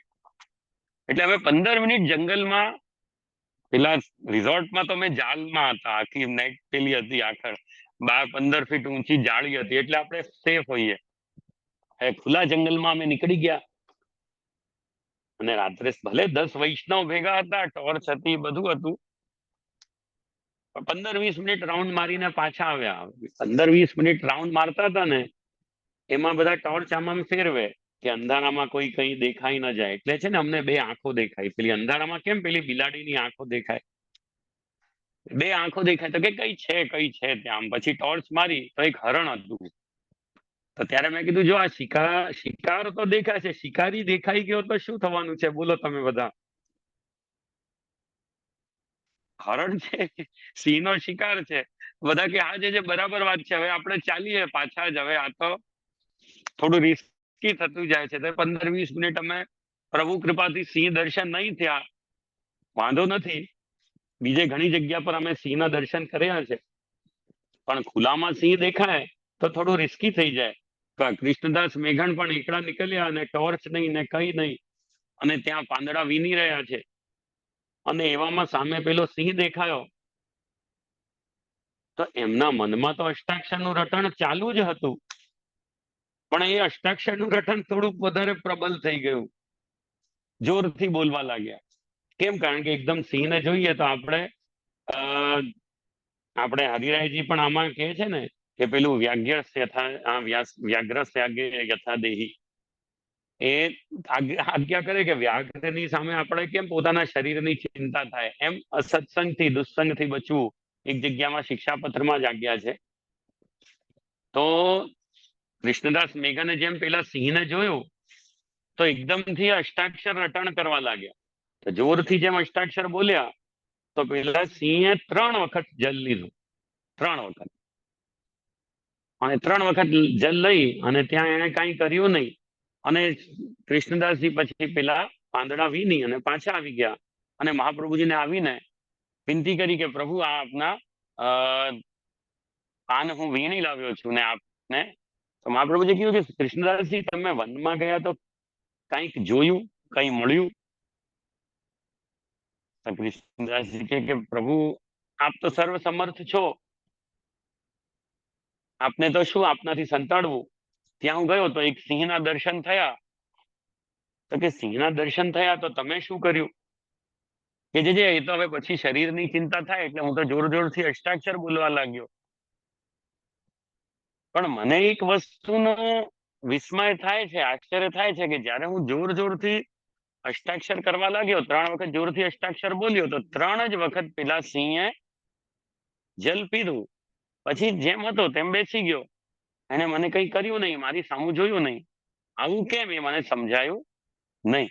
એટલે અમે 15 મિનિટ જંગલમાં, પેલા રિઝોર્ટમાં તો અમે જાળમાં હતા, આખી નેટ પેલી હતી, આખર 12-15 ફીટ ઊંચી જાળી હતી, એટલે આપણે સેફ હોઈએ. ખુલ્લા જંગલમાં અમે નીકળી ગયા, અને રાત્રે ભલે 10 વૈષ્ણવ ભેગા હતા, ટોર્ચ હતી, બધું હતું, 15-20 મિનિટ રાઉન્ડ મારીને પાછા આવ્યા. 15-20 મિનિટ રાઉન્ડ મારતા હતા ને, એમાં બધા ટોર્ચ આમાં ફેરવે કે અંધારામાં કોઈ કઈ દેખાઈ ન જાય. એટલે છે ને, અમને 2 આંખો દેખાય. પેલી અંધારામાં કેમ પેલી બિલાડીની આંખો દેખાય, 2 આંખો દેખાય. તો કે કઈ છે ત્યાં. પછી ટોર્ચ મારી તો એક હરણ હતું. તો ત્યારે મેં કીધું, જો આ શિકાર તો દેખાય છે, શિકારી દેખાઈ ગયો તો શું થવાનું છે, બોલો તમે બધા? હરણ છે, સિંહનો શિકાર છે. બધા કે આ જે બરાબર વાત છે, હવે આપણે ચાલીએ પાછા જ. હવે આ તો થોડું રિસ્કી થતું જાય છે. તો 15-20 મિનિટ અમે, પ્રભુ કૃપાથી સિંહ દર્શન નહીં થયા, વાંધો નથી. બીજે ઘણી જગ્યા પર અમે સિંહના દર્શન કર્યા છે, પણ ખુલ્લામાં સિંહ દેખાય તો થોડું રિસ્કી થઈ જાય. કૃષ્ણદાસ મેઘણ પણ એકલા નીકળ્યા, અને ટોર્ચ નહીં ને કઈ નહીં, અને ત્યાં પાંદડા વીણી રહ્યા છે, અને એવામાં સામે પેલો સિંહ દેખાયો. તો એમના મનમાં તો અષ્ટાક્ષરનું રટણ ચાલુ જ હતું, પણ એ અષ્ટાક્ષરનું રટણ થોડુંક વધારે પ્રબલ થઈ ગયું, જોરથી બોલવા લાગ્યા. કેમ? કારણ કે એકદમ સિંહને જોઈએ તો આપણે હરિરાયજી પણ આમાં કહે છે ને કે પેલું વ્યાઘ્રસ્ય યથા દેહી, એ આજ્ઞા કરે કે વ્યાઘ્રની સામે આપણે કેમ પોતાના શરીરની ચિંતા થાય, એમ અસત્સંગથી, દુસ્સંગથી બચવું એક જગ્યામાં શિક્ષાપત્રમાં જ આજ્ઞા છે. તો કૃષ્ણદાસ મેઘને જેમ પેલા સિંહને જોયું, તો એકદમથી અષ્ટાક્ષર રટણ કરવા લાગ્યા. તો જોરથી જેમ અષ્ટાક્ષર બોલ્યા, તો પેલા સિંહે 3 વખત જલ લીધું. 3 વખત. અને 3 વખત જલ લઈ અને ત્યાં એને કાંઈ કર્યું નહીં. અને કૃષ્ણદાસજી પછી પેલા પાંદડા વીણી અને પાછા આવી ગયા અને મહાપ્રભુજીને આવીને વિનંતી કરી કે પ્રભુ આ આપના પાન હું વીણી લાવ્યો છું ને આપને. તો મહાપ્રભુજી કીધું કે કૃષ્ણદાસજી તમે વનમાં ગયા તો કંઈક જોયું, કંઈ મળ્યું? તો કૃષ્ણદાસજી કે પ્રભુ આપ તો સર્વ સમર્થ છો, આપને તો શું આપનાથી સંતાડવું. ત્યાં હું ગયો તો એક સિંહના દર્શન થયા. તો કે સિંહના દર્શન થયા તો તમે શું કર્યું? કે જે એ તો હવે પછી શરીરની ચિંતા થાય એટલે હું તો જોર જોરથી અષ્ટાક્ષર બોલવા લાગ્યો. પણ મને એક વસ્તુનો વિસ્મય થાય છે, આશ્ચર્ય થાય છે કે જ્યારે હું જોર જોરથી અષ્ટાક્ષર કરવા લાગ્યો, 3 વખત જોરથી અષ્ટાક્ષર બોલ્યો, તો 3 જ વખત પેલા સિંહે જલ પીધું. પછી જેમ હતો તેમ બેસી ગયો. એને મને કંઈ કર્યું નહીં, મારી સામું જોયું નહીં. આવું કેમ એ મને સમજાયું નહીં.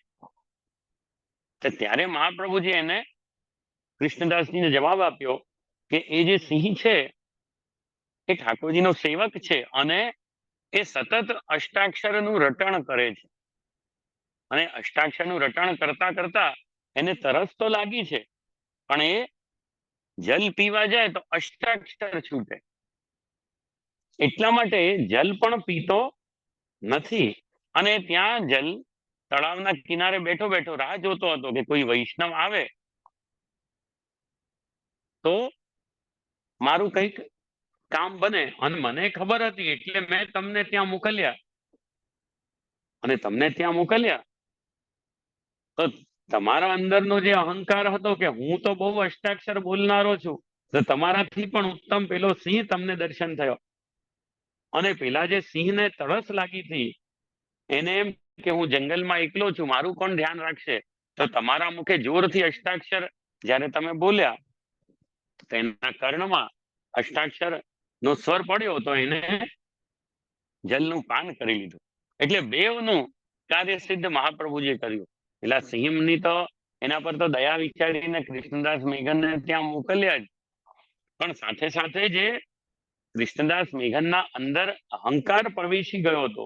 તો ત્યારે મહાપ્રભુજી એને કૃષ્ણદાસજીને જવાબ આપ્યો કે એ જે સિંહ છે એ ઠાકોરજીનો સેવક છે અને એ સતત અષ્ટાક્ષરનું રટણ કરે છે. અને અષ્ટાક્ષરનું રટણ કરતા કરતા એને તરસ તો લાગી છે, પણ એ જલ પીવા જાય તો અષ્ટાક્ષર છૂટે. એટલા માટે જલ પણ પીતો નથી. અને ત્યાં જલ તળાવના કિનારે બેઠો બેઠો રાહ જોતો હતો કે કોઈ વૈષ્ણવ આવે તો મારું કંઈક કામ બને. અને મને ખબર હતી એટલે મેં તમને ત્યાં મોકલ્યા. અને તમને ત્યાં મોકલ્યા તો તમારા અંદરનો જે અહંકાર હતો કે હું તો બહુ અષ્ટાક્ષર બોલનારો છું, તો તમારાથી પણ ઉત્તમ પેલો સિંહ તમને દર્શન થયો. અને પેલા જે સિંહને તરસ લાગી હતી એને એમ કે હું જંગલમાં એકલો છું, મારું કોણ ધ્યાન રાખશે. તો તમારા મુખે જોરથી અષ્ટાક્ષર જ્યારે તમે બોલ્યા તો એના કર્ણમાં અષ્ટાક્ષર નો સ્વર પડ્યો તો એને જલનું પાન કરી લીધું. એટલે બેવનું કાર્ય સિદ્ધ મહાપ્રભુજીએ કર્યું. પેલા સિંહની તો એના પર તો દયા વિચારીને કૃષ્ણદાસ મેઘનને ત્યાં મોકલ્યા જ, પણ સાથે સાથે જે કૃષ્ણદાસ મેઘનના અંદર અહંકાર પ્રવેશી ગયો હતો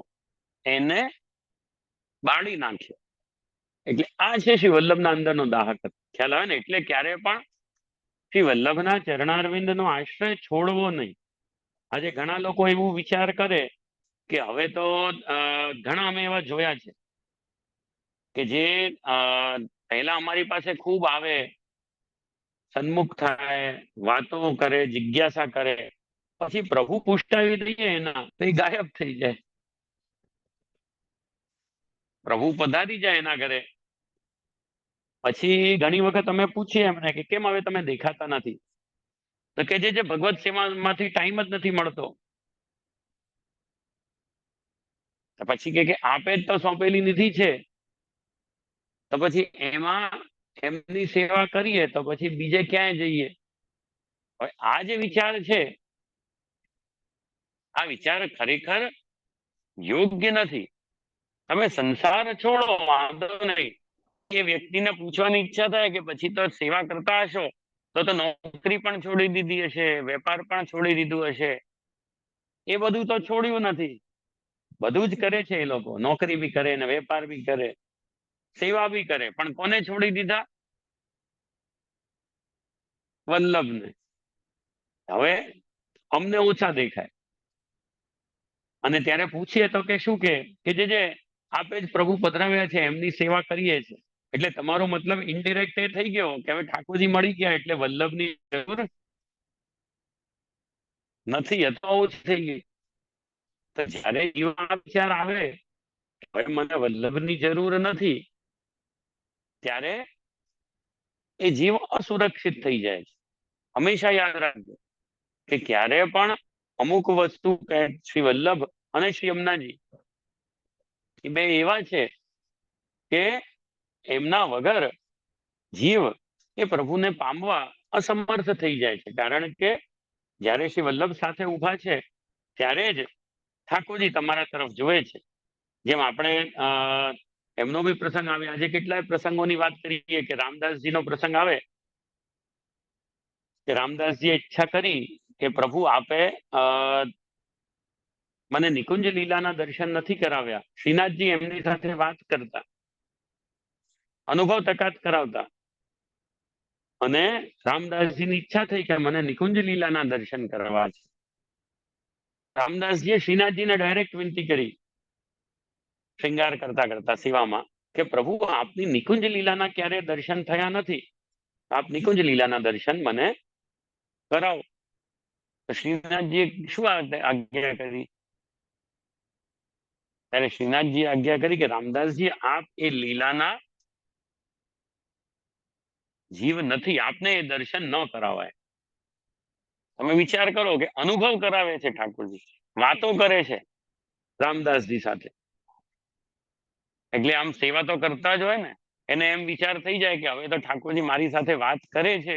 એને બાળી નાખ્યો. એટલે આ છે શ્રી વલ્લભના અંદરનો દાહક. ખ્યાલ આવે ને? એટલે ક્યારે પણ શ્રી વલ્લભના ચરણારવિંદનો આશ્રય છોડવો નહીં. આજે ઘણા લોકો એવું વિચાર કરે કે હવે તો ઘણા અમે એવા જોયા છે કે જે પહેલા અમારી પાસે ખૂબ આવે, સન્મુખ થાય, વાતો કરે, જિજ્ઞાસા કરે, પછી પ્રભુ પુષ્ટાવી દઈએ એના તો એ ગાયબ થઈ જાય. પ્રભુ પધારી જાય એના ઘરે પછી ઘણી વખત અમે પૂછીએ એમને કે કેમ હવે તમે દેખાતા નથી? તો કે જે ભગવત સેવામાંથી ટાઈમ જ નથી મળતો. પછી કે આપે જ તો સોંપેલી નિધિ છે, તો પછી એમાં એમની સેવા કરીએ તો પછી બીજે ક્યાંય જઈએ? હવે આ જે વિચાર છે આ વિચાર ખરેખર યોગ્ય નથી. તમે સંસાર છોડો, વાંધો નહીં. એ વ્યક્તિને પૂછવાની ઈચ્છા થાય કે પછી તો સેવા કરતા હશો તો નોકરી પણ છોડી દીધી હશે, વેપાર પણ છોડી દીધું હશે. એ બધું તો છોડ્યું નથી. બધું જ કરે છે એ લોકો. નોકરી બી કરે ને વેપાર બી કરે, સેવા બી કરે, પણ કોને છોડી દીધા? વલ્લભને. હવે અમને ઓછા દેખાય અને ત્યારે પૂછીએ તો કે શું કે જે આપે જ પ્રભુ પધરાવ્યા છે એમની સેવા કરીએ છીએ. એટલે તમારો મતલબ ઇનડિરેક્ટ એ થઈ ગયો કે હવે ઠાકોરજી મળી ગયા એટલે વલ્લભની જરૂર નથી, અથવા ઓછી થઈ ગઈ. તો જયારે જીવન વિચાર આવે હવે મને વલ્લભની જરૂર નથી, ત્યારે એ જીવ અસુરક્ષિત થઈ જાય છે. હંમેશા યાદ રાખજો કે ક્યારે પણ અમુક વસ્તુ શ્રી વલ્લભ અને શ્રી યમુનાજી એ બે એવા છે કે એમના વગર જીવ એ પ્રભુને પામવા અસમર્થ થઈ જાય છે. કારણ કે જ્યારે શ્રી વલ્લભ સાથે ઊભા છે ત્યારે જ ઠાકોરજી તમારા તરફ જોવે છે. જેમ આપણે એમનો બી પ્રસંગ આવે, આજે કેટલાય પ્રસંગોની વાત કરીએ કે રામદાસજીનો પ્રસંગ આવે કે રામદાસજીએ ઈચ્છા કરી કે પ્રભુ આપે મને નિકુંજ લીલાના દર્શન નથી કરાવ્યા. શ્રીનાથજી એમની સાથે વાત કરતા, અનુભવ તકાત કરાવતા, અને રામદાસજીની ઈચ્છા થઈ કે મને નિકુંજ લીલાના દર્શન કરવા છે. રામદાસજીએ શ્રીનાથજીને ડાયરેક્ટ વિનંતી કરી, શ્રૃંગાર કરતા કરતા સેવામાં, કે પ્રભુ આપની નિકુંજ લીલાના ક્યારે દર્શન થયા નથી, આપ નિકુંજ લીલાના દર્શન મને કરાવો. તો શ્રીનાથજીએ શું આજ્ઞા કરી? ત્યારે શ્રીનાથજીએ આજ્ઞા કરી કે રામદાસજી, આપ એ લીલાના જીવ નથી, આપને એ દર્શન ન કરાવાય. તમે વિચાર કરો કે અનુભવ કરાવે છે ઠાકોરજી, વાતો કરે છે રામદાસજી સાથે, એટલે આમ સેવા તો કરતા જ હોય ને. એને એમ વિચાર થઈ જાય કે હવે તો ઠાકોરજી મારી સાથે વાત કરે છે,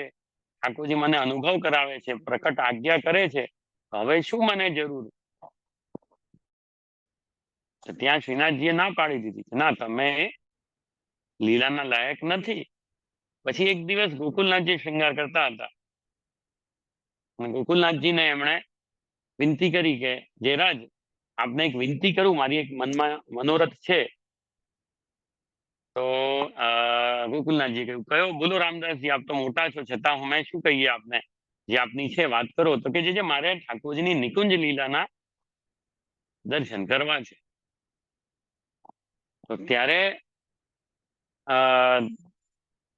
ઠાકોરજી મને અનુભવ કરાવે છે, પ્રકટ આજ્ઞા કરે છે, હવે શું મને જરૂર? ત્યાં શ્રીનાથજીએ ના પાડી દીધી, ના, તમે લીલાના લાયક નથી. પછી એક દિવસ ગોકુલનાથજી શ્રૃંગાર કરતા હતા, ગોકુલનાથજીને એમણે વિનંતી કરી કે જયરાજ, આપને એક વિનંતી કરું, મારી એક મનમાં મનોરથ છે. તો ગોકુલનાથજી કહ્યું, કયો? બોલો રામદાસજી, આપ તો મોટા છો, છતાં હું શું કહીએ આપને, જે આપની છે વાત કરો. તો કે જે મારે ઠાકોરજીની નિકુંજ લીલાના દર્શન કરવા છે. તો ત્યારે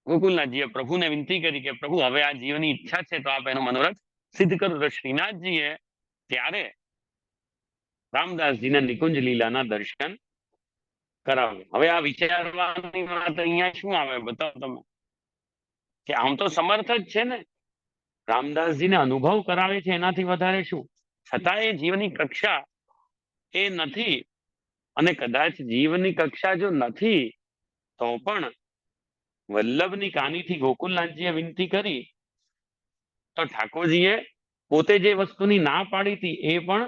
ગોકુલનાથજીએ પ્રભુને વિનંતી કરી કે પ્રભુ, હવે આ જીવની ઈચ્છા છે, તો આપ એનો મનોરથ સિદ્ધ કરો. તો શ્રીનાથજીએ ત્યારે રામદાસજીને નિકુંજ લીલાના દર્શન કરાવે. હવે આ વિચારવાની વાત અહીંયા શું આવે, બતાવો તમે, કે આમ તો સમર્થ જ છે ને, રામદાસજીને અનુભવ કરાવે છે, એનાથી વધારે શું? છતાં એ જીવની કક્ષા એ નથી. અને કદાચ જીવની કક્ષા જો નથી, તો પણ વલ્લભની કાનીથી ગોકુલનાથજીએ વિનંતી કરી, તો ઠાકોરજીએ પોતે જે વસ્તુની ના પાડી હતી, એ પણ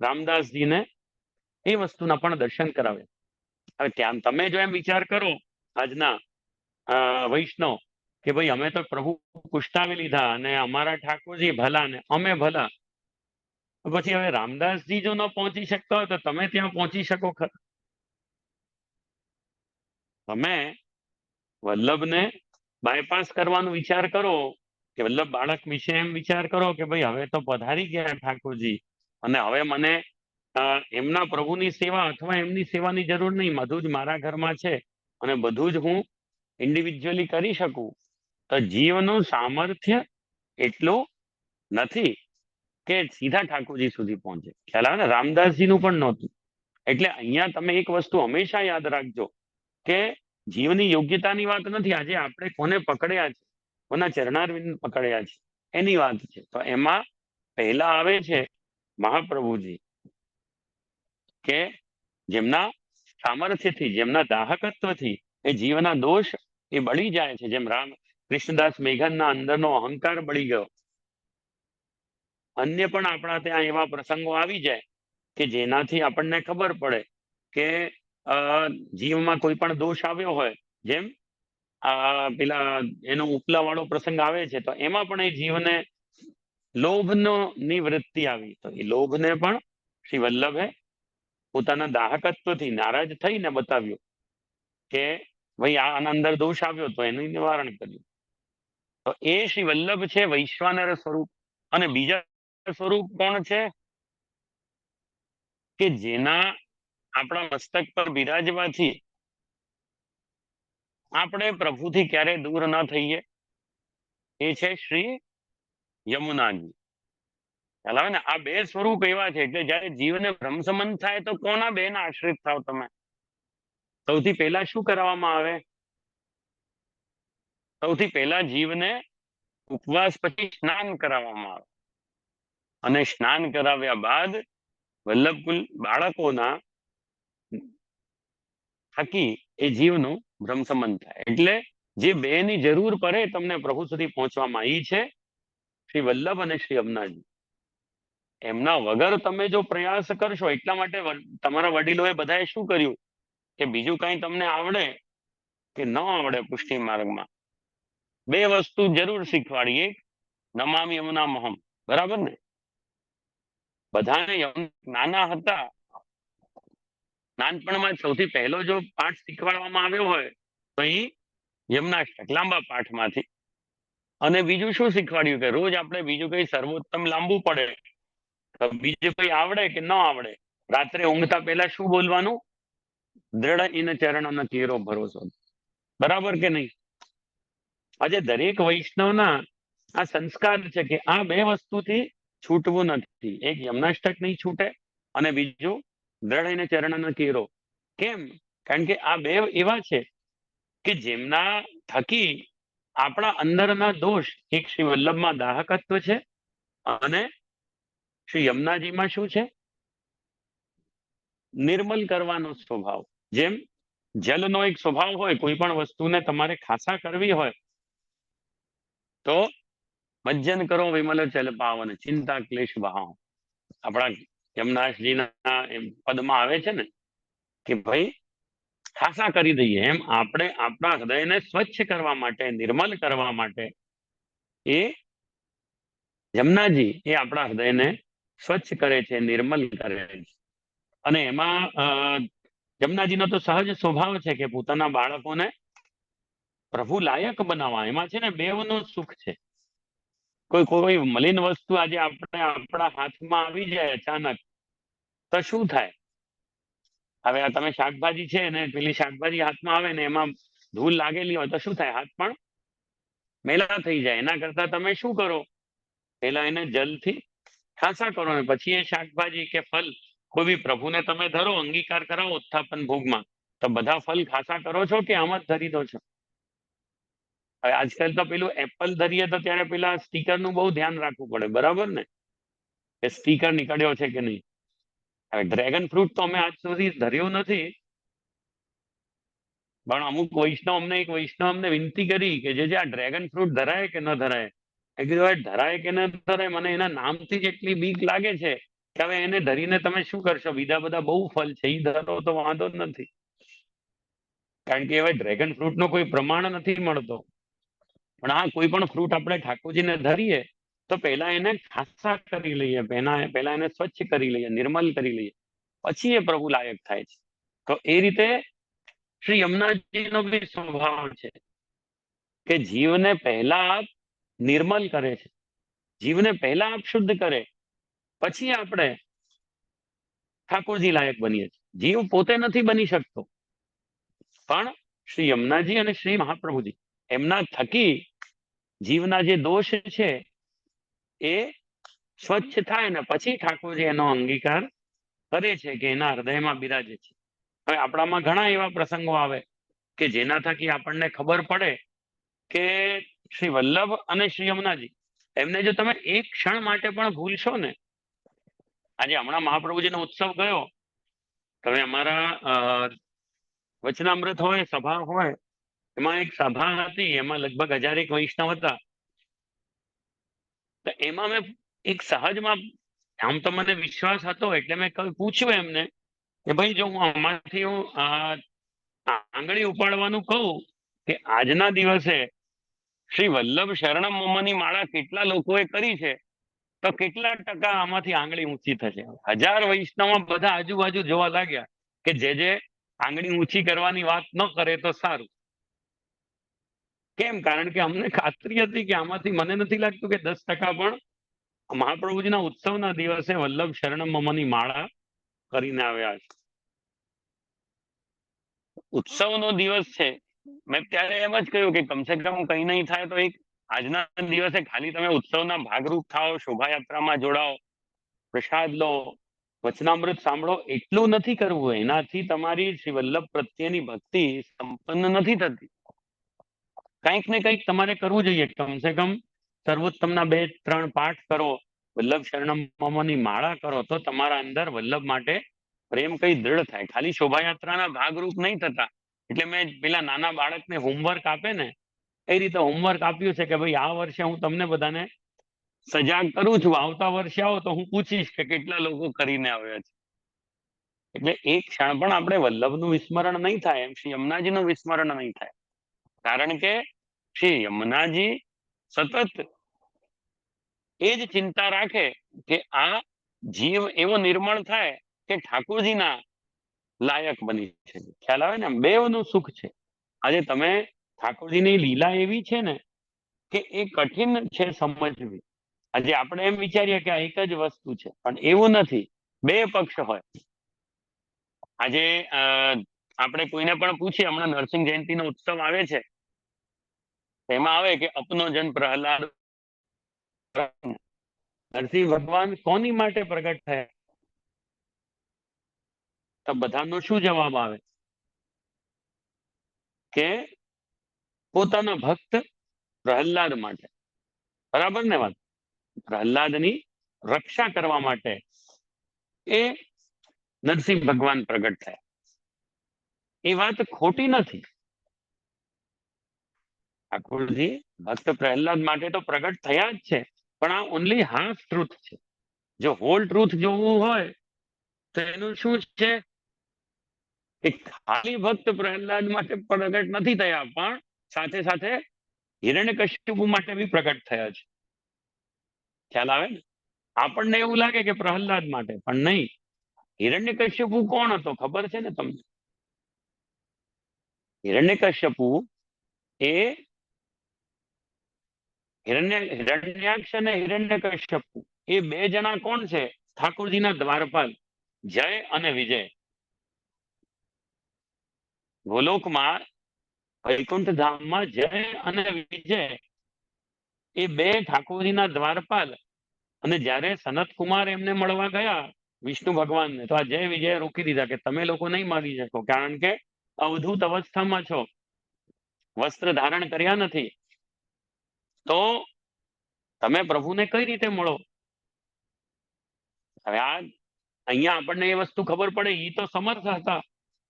રામદાસજીને એ વસ્તુના પણ દર્શન કરાવે. હવે ત્યાં તમે જો એમ વિચાર કરો, આજના વૈષ્ણવ, કે ભાઈ અમે તો પ્રભુ કુષ્ટાવી લીધા, અને અમારા ઠાકોરજી ભલા ને અમે ભલા, પછી હવે રામદાસજી જો ન પહોંચી શકતા હોય, તો તમે ત્યાં પહોંચી શકો ખરા? તમે વલ્લભને બાયપાસ કરવાનો વિચાર કરો, કે વલ્લભ બાળક વિશે એમ વિચાર કરો કે ભાઈ હવે તો પધારી ગયા ઠાકોરજી, અને હવે મને એમના પ્રભુની સેવા અથવા એમની સેવાની જરૂર નહીં, બધું જ મારા ઘરમાં છે, અને બધું જ હું ઇન્ડિવિજ્યુઅલી કરી શકું. તો જીવનું સામર્થ્ય એટલું નથી કે સીધા ઠાકોરજી સુધી પહોંચે. ખ્યાલ આવે ને? રામદાસજીનું પણ નહોતું. એટલે અહીંયા તમે એક વસ્તુ હંમેશા યાદ રાખજો, કે જીવની યોગ્યતાની વાત નથી. આજે આપણે કોને પકડ્યા છે, કોના ચરણારવિંદ પકડ્યા છે, એની વાત છે. તો એમાં પહેલા આવે છે મહાપ્રભુજી, કે જેમના સામર્થ્યથી, જેમના દાહકત્વથી એ જીવના દોષ એ બળી જાય છે. જેમ કૃષ્ણદાસ મેઘનના અંદરનો અહંકાર બળી ગયો. અન્ય પણ આપણા ત્યાં એવા પ્રસંગો આવી જાય કે જેનાથી આપણને ખબર પડે કે જીવમાં કોઈ પણ દોષ આવ્યો હોય. જેમ પેલા એનો ઉપલા વાળો પ્રસંગ આવે છે, તો એમાં પણ એ જીવને લોભનો ની વૃત્તિ આવી, તો એ લોભને પણ શ્રી વલ્લભે પોતાના દાહકત્વથી નારાજ થઈને બતાવ્યું કે ભાઈ આના અંદર દોષ આવ્યો, તો એનું નિવારણ કર્યું. તો એ શ્રી વલ્લભ છે વૈશ્વાનર સ્વરૂપ. અને બીજા સ્વરૂપ કોણ છે? કે જેના આપણા મસ્તક પર બિરાજવાથી આપણે પ્રભુથી ક્યારે દૂર ન થઈએ, એ છે શ્રી યમુનાજી. ખ્યાલ આવે ને? આ બે સ્વરૂપ એવા છે કે જયારે જીવને ભ્રમસમન થાય, તો કોના બે ના આશ્રિત થાવ તમે? સૌથી પહેલા શું કરવામાં આવે? સૌથી પહેલા જીવને ઉપવાસ પછી સ્નાન કરાવવામાં આવે, અને સ્નાન કરાવ્યા બાદ વલ્લભકુલ બાળકોના થકી એ જીવનું ભ્રમસમન થાય. એટલે જે બે ની જરૂર પડે તમને પ્રભુ સુધી પહોંચવામાં, એ છે શ્રી વલ્લભ અને શ્રી અમનાજી. એમના વગર તમે જો પ્રયાસ કરશો, એટલા માટે તમારા વડીલોએ બધાએ શું કર્યું, કે બીજું કઈ તમને આવડે કે ન આવડે પુષ્ટિ માર્ગમાં, બે વસ્તુ જરૂર શીખવાડી. એક, નમામિ યમુના મહમ, બરાબર ને? બધાને નાના હતા, નાનપણમાં સૌથી પહેલો જો પાઠ શીખવાડવામાં આવ્યો હોય તો એ યમનાષ્ટક લાંબા પાઠમાંથી. અને બીજું શું શીખવાડ્યું કે રોજ આપણે બીજું કઈ સર્વોત્તમ લાંબુ પડે તો બીજું કઈ આવડે કે ન આવડે, રાત્રે ઊંઘતા પહેલા શું બોલવાનું? દ્રઢ ઇન ચરણ કેરો ભરોસો. બરાબર કે નહીં? આજે દરેક વૈષ્ણવના આ સંસ્કાર છે કે આ બે વસ્તુથી છૂટવું નથી. એક યમનાષ્ટક નહીં છૂટે અને બીજું દ્રઢ ઇન ચરણ કેરો. કેમ? કારણ કે આ બે એવા છે કે જેમના થકી આપણા અંદરના દોષ, એક શ્રી વલ્લભમાં દાહકત્વ છે અને શ્રી યમુનાજીમાં શું છે? નિર્મલ કરવાનો સ્વભાવ. જેમ જલનો એક સ્વભાવ હોય, કોઈ પણ વસ્તુને તમારે ખાસા કરવી હોય તો મજ્જન કરો વિમલ ચલ પાવન ચિંતા ક્લેશ બહાવ. આપણા યમનાશજીના પદમાં આવે છે ને કે ભાઈ ખાસા કરી દઈએ. એમ આપણે આપણા હૃદયને સ્વચ્છ કરવા માટે, નિર્મલ કરવા માટે એ યમુનાજી એ આપણા હૃદયને સ્વચ્છ કરે છે, નિર્મલ કરે છે. અને એમાં યમુનાજીનો તો સહજ સ્વભાવ છે કે પોતાના બાળકોને પ્રભુ લાયક બનાવવા. એમાં છે ને બેવનું સુખ છે. કોઈ મલિન વસ્તુ આજે આપણે આપણા હાથમાં આવી જાય અચાનક તો શું થાય? હવે આ તમે શાકભાજી છે ને પેલી શાકભાજી હાથમાં આવે ને એમાં ધૂળ લાગેલી હોય તો શું થાય? હાથ પણ મેલા થઈ જાય. એના કરતા તમે શું કરો? પેલા એને જલથી ખાસા કરો ને પછી એ શાકભાજી કે ફલ કોઈ બી પ્રભુને તમે ધરો, અંગીકાર કરાવો ઉત્થાપન ભોગમાં, તો બધા ફલ ખાસા કરો છો કે આમ જ ધરી દો છો? હવે આજકાલ તો પેલું એપલ ધરીએ તો ત્યારે પેલા સ્ટીકરનું બહુ ધ્યાન રાખવું પડે, બરાબર ને? કે સ્ટીકર નીકળ્યો છે કે નહીં. હવે ડ્રેગન ફ્રૂટ તો અમે આજ સુધી ધર્યું નથી, પણ અમુક એક વૈષ્ણવ અમને વિનંતી કરી કે જે આ ડ્રેગન ફ્રૂટ ધરાય કે ન ધરાય. એ કીધું હવે ધરાય કે ન ધરાય, મને એના નામથી જ એટલી બીક લાગે છે કે હવે એને ધરીને તમે શું કરશો? બીજા બધા બહુ ફલ છે, એ ધરો તો વાંધો જ નથી. કારણ કે હવે ડ્રેગન ફ્રૂટનો કોઈ પ્રમાણ નથી મળતો. પણ હા, કોઈ પણ ફ્રૂટ આપણે ઠાકોરજીને ધરીએ તો પહેલા એને ખાસા કરી લઈએ, પહેલા એને સ્વચ્છ કરી લઈએ, નિર્મલ કરી લઈએ, પછી એ પ્રભુ લાયક થાય છે. તો એ રીતે શ્રી યમુનાજીનો બી સ્વભાવ છે કે જીવને પહેલા આપ નિર્મલ કરે છે, જીવને પહેલા આપ શુદ્ધ કરે, પછી આપણે ઠાકોરજી લાયક બનીએ છીએ. જીવ પોતે નથી બની શકતો, પણ શ્રી યમુનાજી અને શ્રી મહાપ્રભુજી એમના થકી જીવના જે દોષ છે એ સ્વચ્છ થાય ને પછી ઠાકોરજી એનો અંગીકાર કરે છે કે એના હૃદયમાં બિરાજે છે. હવે આપણામાં ઘણા એવા પ્રસંગો આવે કે જેના થકી આપણને ખબર પડે કે શ્રી વલ્લભ અને શ્રી યમુનાજી એમને જો તમે એક ક્ષણ માટે પણ ભૂલશો ને. આજે હમણાં મહાપ્રભુજીનો ઉત્સવ ગયો, તમે અમારા વચનામૃત હોય, સભા હોય, એમાં એક સભા હતી, એમાં લગભગ 1000 વૈષ્ણવ હતા. તો એમાં મેં એક સહજમાં, આમ તો મને વિશ્વાસ હતો એટલે મેં પૂછ્યું એમને કે ભાઈ જો હું આમાંથી આંગળી ઉપાડવાનું કહું કે આજના દિવસે શ્રી વલ્લભ શરણમ મમની માળા કેટલા લોકોએ કરી છે તો કેટલા ટકા આમાંથી આંગળી ઊંચી થશે? 1000 વૈષ્ણવ બધા આજુબાજુ જોવા લાગ્યા કે જે આંગળી ઊંચી કરવાની વાત ન કરે તો સારું. કેમ? કારણ કે અમને ખાતરી હતી કે આમાંથી મને નથી લાગતું કે 10% પણ મહાપ્રભુજીના ઉત્સવના દિવસે વલ્લભ શરણમ મમની માળા કરીને આવ્યા છે. ઉત્સવનો દિવસ છે, મેં ત્યારે એમ જ કહ્યું કે કમસે કમ કંઈ નહીં થાય તો એક આજના દિવસે ખાલી તમે ઉત્સવના ભાગરૂપ થાઓ, શોભાયાત્રામાં જોડાઓ, પ્રસાદ લો, વચનામૃત સાંભળો, એટલું નથી કરવું. એનાથી તમારી શ્રી વલ્લભ પ્રત્યેની ભક્તિ સંપન્ન નથી થતી. કંઈક ને કંઈક તમારે કરવું જોઈએ. કમસે કમ સર્વોત્તમના 2-3 પાઠ કરો, વલ્લભ શરણમ મમની માળા કરો, તો તમારા અંદર વલ્લભ માટે પ્રેમ કઈ દ્રઢ થાય. ખાલી શોભાયાત્રાના ભાગરૂપ નહીં થતા. એટલે મેં પેલા નાના બાળકને હોમવર્ક આપે ને એ રીતે હોમવર્ક આપ્યું છે કે ભાઈ આ વર્ષે હું તમને બધાને સજાગ કરું છું, આવતા વર્ષે આવો તો હું પૂછીશ કે કેટલા લોકો કરીને આવ્યા છે. એટલે એક ક્ષણ પણ આપણે વલ્લભનું વિસ્મરણ નહીં થાય, એમ શ્રી યમુનાજીનું વિસ્મરણ નહીં થાય. કારણ કે શ્રી યમુનાજી સતત એ જ ચિંતા રાખે કે આ જીવ એવો નિર્મળ થાય કે ઠાકોરજીના લાયક બની શકે. ખ્યાલ આવે ને? આમ બેવનું સુખ છે. આજે તમે ઠાકોરજીની લીલા એવી છે ને કે એ કઠિન છે સમજવી. આજે આપણે એમ વિચારીએ કે આ એક જ વસ્તુ છે, પણ એવું નથી. બે પક્ષ હોય. આજે આપણે કોઈને પણ પૂછીએ, હમણાં નરસિંહ જયંતિનો ઉત્સવ આવે છે, એમાં આવે કે અપનો જન પ્રહલાદ. નરસિંહ ભગવાન કોની માટે પ્રગટ થયા? તો બધાનો શું જવાબ આવે કે પોતાના ભક્ત પ્રહલાદ માટે. બરાબર ને વાત? પ્રહલાદની રક્ષા કરવા માટે એ નરસિંહ ભગવાન પ્રગટ થયા. એ વાત ખોટી નથી. ઠાકોરજી ભક્ત પ્રહલાદ માટે તો પ્રગટ થયા જ છે, પણ આ ઓનલી હાફ ટ્રુથ છે. જો હોલ ટ્રુથ જોવું હોય તો એનું શું છે કે ખાલી ભક્ત પ્રહલાદ માટે પ્રગટ નથી થયા, પણ સાથે સાથે હિરણ્યકશ્યપુ માટે બી પ્રગટ થયા છે. ખ્યાલ આવે ને? આપણને એવું લાગે કે પ્રહલાદ માટે, પણ નહીં. હિરણ્યકશ્યપુ કોણ હતો ખબર છે ને તમને? હિરણ્યકશ્યપુ એ હિરણ્યાક્ષ અને હિરણ્યકશ્યપુ એ બે જણા કોણ છે? ઠાકોરજીના દ્વારપાલ, જય અને વિજય. ગોલોકમાં વૈકુંઠ ધામમાં જય અને વિજય એ બે ઠાકોરજીના દ્વારપાલ. અને જ્યારે સનત કુમાર એમને મળવા ગયા વિષ્ણુ ભગવાનને, તો આ જય વિજય રોકી દીધા કે તમે લોકો નહીં માગી શકો, કારણ કે અવધૂત અવસ્થામાં છો, વસ્ત્ર ધારણ કર્યા નથી, તો તમે પ્રભુને કઈ રીતે મળો? હવે આ અહીંયા આપણને એ વસ્તુ ખબર પડે. એ તો સમર્થ હતા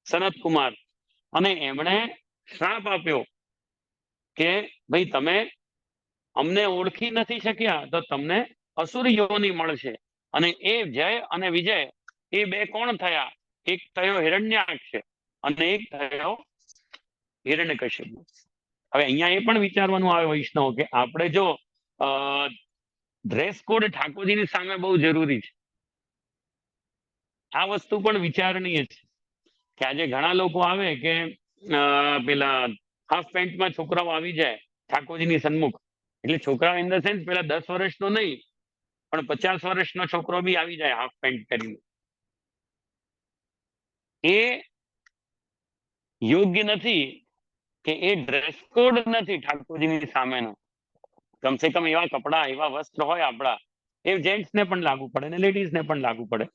સનત કુમાર, અને એમણે શ્રાપ આપ્યો કે ભાઈ તમે અમને ઓળખી નથી શક્યા તો તમને અસુર યોની મળશે. અને એ જય અને વિજય એ બે કોણ થયા? એક થયો હિરણ્યાક્ષ અને એક થયો હિરણ્યકશ્યપુ. હવે અહીંયા એ પણ વિચારવાનું આવે વૈષ્ણવ કે આપણે જો ડ્રેસ કોડ ઠાકોરજીની સામે બહુ જરૂરી છે. આ વસ્તુ પણ વિચારણીય છે કે આજે ઘણા લોકો આવે કે પેલા હાફ પેન્ટમાં છોકરાઓ આવી જાય ઠાકોરજીની સન્મુખ. એટલે છોકરા ઇન ધ સેન્સ પેલા 10 વર્ષનો નહીં, પણ 50 વર્ષનો છોકરો બી આવી જાય હાફ પેન્ટ કરીને. એ યોગ્ય નથી, કે એ ડ્રેસ કોડ નથી ઠાકોરજીની સામેનો. કમસે કમ એવા કપડા, એવા વસ્ત્ર હોય આપણા, એ જેન્ટ્સને પણ લાગુ પડે ને લેડીઝને પણ લાગુ પડે,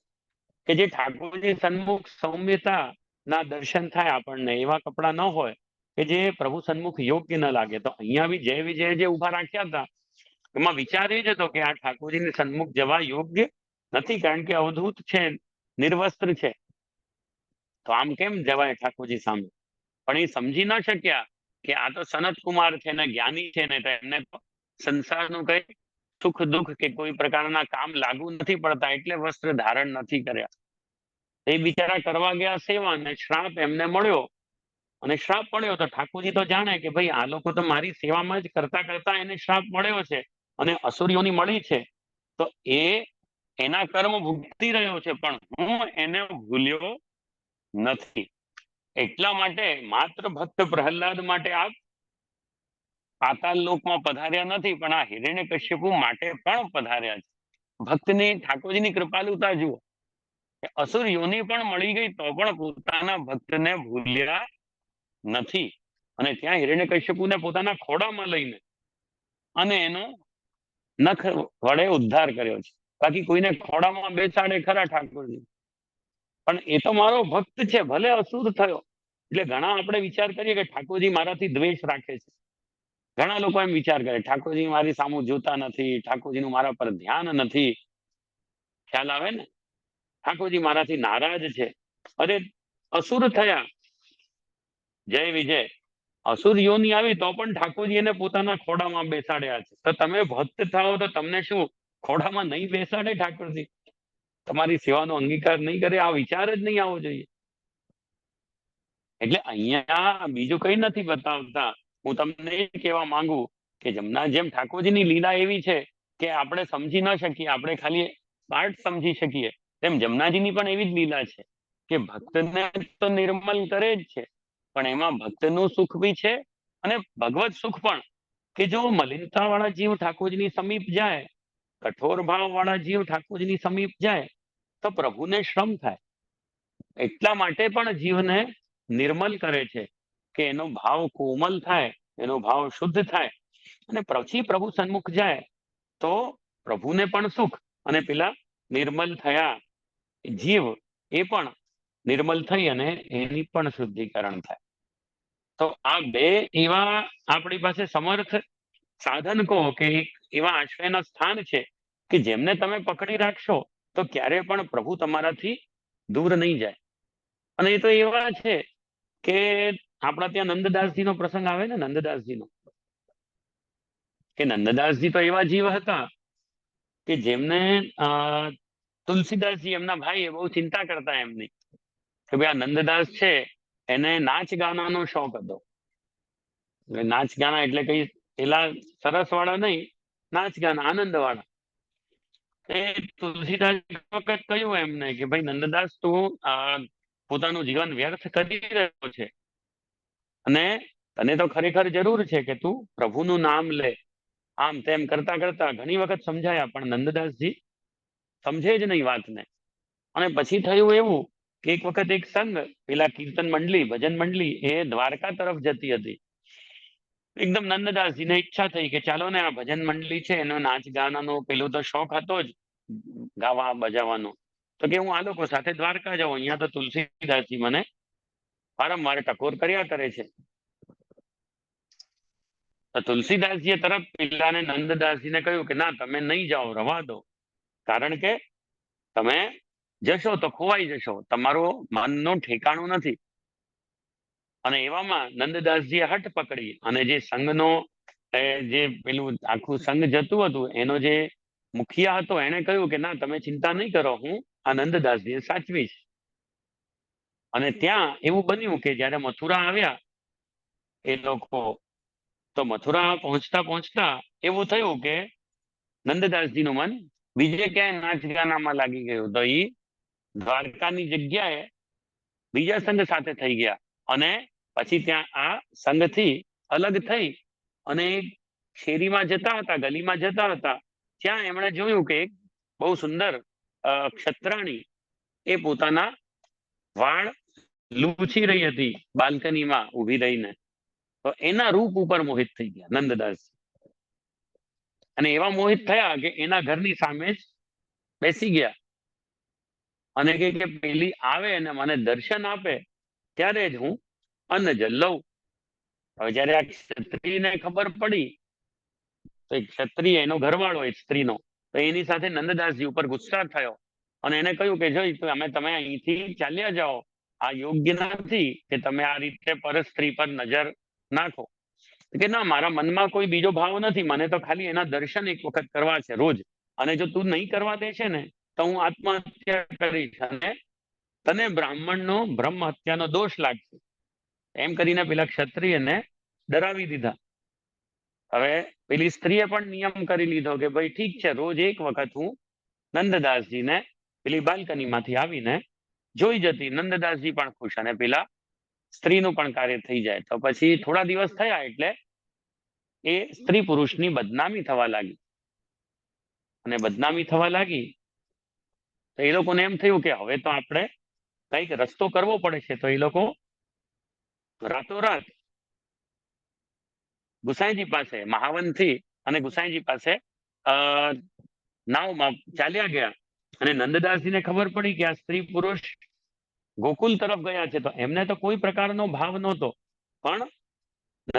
કે જે ઠાકોરજી સન્મુખ સૌમ્યતા ના દર્શન થાય આપણને. એવા કપડા ન હોય કે જે પ્રભુ સન્મુખ યોગ્ય ન લાગે. તો અહીંયા બી જય વિજય જે ઉભા રાખ્યા હતા, એમાં વિચાર એ જ હતો કે આ ઠાકોરજીની સન્મુખ જવા યોગ્ય નથી, કારણ કે અવધૂત છે, નિર્વસ્ત્ર છે, તો આમ કેમ જવાય ઠાકોરજી સામે? પણ એ સમજી ન શક્યા કે આ તો સનત કુમાર છે ને જ્ઞાની છે ને, તો એમને સંસારનું કઈ સુખ દુઃખ કે કોઈ પ્રકારના કામ લાગુ નથી પડતા, એટલે વસ્ત્ર ધારણ નથી કર્યા. એ બિચારા કરવા ગયા સેવા ને શ્રાપ એમને મળ્યો. અને શ્રાપ મળ્યો તો ઠાકોરજી તો જાણે કે ભાઈ આ લોકો તો મારી સેવામાં જ કરતા કરતા એને શ્રાપ મળ્યો છે અને અસુરીઓની મળી છે, તો એ એના કર્મ ભોગતી રહ્યો છે, પણ હું એને ભૂલ્યો નથી. એટલા માટે માત્ર ભક્ત પ્રહલાદ માટે આપ પાતાળ લોકમાં પધાર્યા નથી, પણ આ હિરણ્યકશ્યપુ માટે પણ પધાર્યા છે. ભક્તની ઠાકોરજીની કૃપાલુતા જુઓ કે અસુર યોની પણ મળી ગઈ તો પણ પોતાના ભક્તને ભૂલ્યા નથી. અને ત્યાં હિરણ્યકશ્યપુને પોતાના ખોળામાં લઈને અને એનો નખ વડે ઉદ્ધાર કર્યો છે. બાકી કોઈને ખોળામાં બેસાડે ખરા ઠાકોરજી, પણ એ તો મારો ભક્ત છે, ભલે અસુર થયો. એટલે ઘણા આપણે વિચાર કરીએ કે ઠાકોરજી મારાથી દ્વેષ રાખે છે. ઘણા લોકો એમ વિચાર કરે ઠાકોરજી મારી સામું જોતા નથી, ઠાકોરજીનું મારા પર ધ્યાન નથી. ખ્યાલ આવે ને? ઠાકોરજી મારાથી નારાજ છે. અરે અસુર થયા, જય વિજય, અસુર યોની આવી તો પણ ઠાકોરજી એને પોતાના ખોડામાં બેસાડ્યા છે. તો તમે ભક્ત થાઓ તો તમને શું ખોડામાં નહીં બેસાડે ઠાકોરજી? તમારી સેવાનો અંગીકાર નહીં કરે? આ વિચાર જ નહીં આવવો જોઈએ. એટલે અહીંયા બીજું કઈ નથી બતાવતા. હું તમને એ કહેવા માંગુ કે જેમ ઠાકોરજીની લીલા એવી છે કે આપણે સમજી ન શકીએ. આપણે ખાલી પાર્ટ સમજી શકીએ, તેમ જમનાજીની પણ એવી જ લીલા છે કે ભક્તને તો નિર્મલ કરે જ છે, પણ એમાં ભક્તનું સુખ બી છે અને ભગવત સુખ પણ, કે જો મલિનતા વાળા જીવ ઠાકોરજીની સમીપ જાય, કઠોર ભાવ વાળા જીવ ઠાકોરજીની સમીપ જાય તો પ્રભુને શ્રમ થાય. એટલા માટે પણ જીવને નિર્મલ કરે છે કે એનો ભાવ કોમલ થાય, એનો ભાવ શુદ્ધ થાય, અને પછી પ્રભુ સન્મુખ જાય તો પ્રભુને પણ સુખ અને પેલા નિર્મલ થયા જીવ એ પણ નિર્મલ થઈ અને એની પણ શુદ્ધિકરણ થાય. તો આ બે એવા આપણી પાસે સમર્થ સાધન કહો કે એક એવા આશ્રયના સ્થાન છે કે જેમને તમે પકડી રાખશો તો ક્યારે પણ પ્રભુ તમારાથી દૂર નહીં જાય. અને એ તો એવા છે કે આપણા ત્યાં નંદદાસજી નો પ્રસંગ આવે ને, નંદદાસજી નો, કે નંદદાસજી તો એવા જીવ હતા કે જેમને તુલસીદાસજી એમના ભાઈ બહુ ચિંતા કરતા એમની, કે ભાઈ આ નંદદાસ છે એને નાચ ગાનાનો શોખ હતો. નાચ ગાના એટલે કઈ પેલા સરસ વાળા નહીં, નાચ ગાના આનંદ વાળા. એ તુલસીદાસ વખત કહ્યું એમને કે ભાઈ નંદદાસ તું પોતાનું જીવન વ્યર્થ કરી રહ્યો છે અને તને તો ખરેખર જરૂર છે કે તું પ્રભુનું નામ લે. આમ તેમ કરતા કરતા ઘણી વખત સમજાયા પણ નંદદાસજી સમજે જ નહીં વાતને. અને પછી થયું એવું કે એક વખત એક સંઘ, પેલા કીર્તન મંડળી, ભજન મંડળી એ દ્વારકા તરફ જતી હતી. એકદમ નંદદાસજીને ઈચ્છા થઈ કે ચાલો ને આ ભજન મંડળી છે એનો નાચ ગાનાનો પેલું તો શોખ હતો જ ગાવા બજાવવાનો, તો કે હું આ લોકો સાથે દ્વારકા જાઉં, અહીંયા તો તુલસીદાસજી મને વારંવાર ટકોર કર્યા કરે છે. તો તુલસીદાસજીએ તરત પેલાને નંદદાસજીને કહ્યું કે ના તમે નહીં જાઓ, રવા દો, કારણ કે તમે જશો તો ખોવાઈ જશો, તમારું મનનું ઠેકાણું નથી. અને એવામાં નંદદાસજીએ હઠ પકડી અને જે સંઘનો જે પેલું આખું સંઘ જતું હતું એનો જે મુખિયા હતો એને કહ્યું કે ના તમે ચિંતા નહીં કરો, હું આ નંદદાસજીને સાચવીશ. અને ત્યાં એવું બન્યું કે જ્યારે મથુરા આવ્યા એ લોકો, તો મથુરા પહોંચતા પહોંચતા એવું થયું કે નંદદાસજીનું મન બીજે ક્યાંય નાચ ગાનામાં લાગી ગયું. તો એ દ્વારકાની જગ્યાએ બીજા સંઘ સાથે થઈ ગયા અને પછી ત્યાં આ સંઘથી અલગ થઈ અને શેરીમાં જતા હતા, ગલીમાં જતા હતા, ત્યાં એમણે જોયું કે એક બહુ સુંદર ક્ષત્રાણી એ પોતાના વાળ લૂછી રહી હતી બાલ્કનીમાં ઊભી રહીને. તો એના રૂપ ઉપર મોહિત થઈ ગયા નંદદાસ, અને એવા મોહિત થયા કે એના ઘરની સામે જ બેસી ગયા અને કે પેલી આવે અને મને દર્શન આપે ત્યારે જ હું અન્ન જલ લઉં. હવે જયારે આ ક્ષત્રિયને ખબર પડી તો ક્ષત્રિય એનો ઘરવાળો હોય સ્ત્રીનો, તો એની સાથે નંદદાસજી ઉપર ગુસ્સા થયો અને એને કહ્યું કે જોઈ તમે અહીંથી ચાલ્યા જાઓ, આ યોગ્ય નથી કે તમે આ રીતે પર સ્ત્રી પર નજર નાખો. કે ના મારા મનમાં કોઈ બીજો ભાવ નથી, મને તો ખાલી એના દર્શન એક વખત કરવા છે રોજ, અને જો તું નહીં કરવા દે છે ને તો હું આત્મહત્યા કરીશ અને તને બ્રાહ્મણનો બ્રહ્મ હત્યાનો દોષ લાગશે. એમ કરીને પેલા ક્ષત્રિયને ડરાવી દીધા. હવે પેલી સ્ત્રીએ પણ નિયમ કરી લીધો કે ભાઈ ઠીક છે, રોજ એક વખત હું નંદદાસજીને પેલી બાલ્કનીમાંથી આવીને જોઈ જતી. નંદદાસજી પણ ખુશ અને પેલા સ્ત્રીનું પણ કાર્ય થઈ જાય. તો પછી થોડા દિવસ થયા એટલે એ સ્ત્રી પુરુષની બદનામી થવા લાગી, અને બદનામી થવા લાગી તો એ લોકોને એમ થયું કે હવે તો આપણે કઈક રસ્તો કરવો પડે છે. તો એ લોકો રાતોરાત ગુસાઈજી પાસે, મહાવનથી અને ગુસાઈજી પાસે નાવમાં ચાલ્યા ગયા. અને નંદદાસજીને ખબર પડી કે આ સ્ત્રી પુરુષ ગોકુલ તરફ ગયા છે, તો એમને તો કોઈ પ્રકારનો ભાવ નહોતો, પણ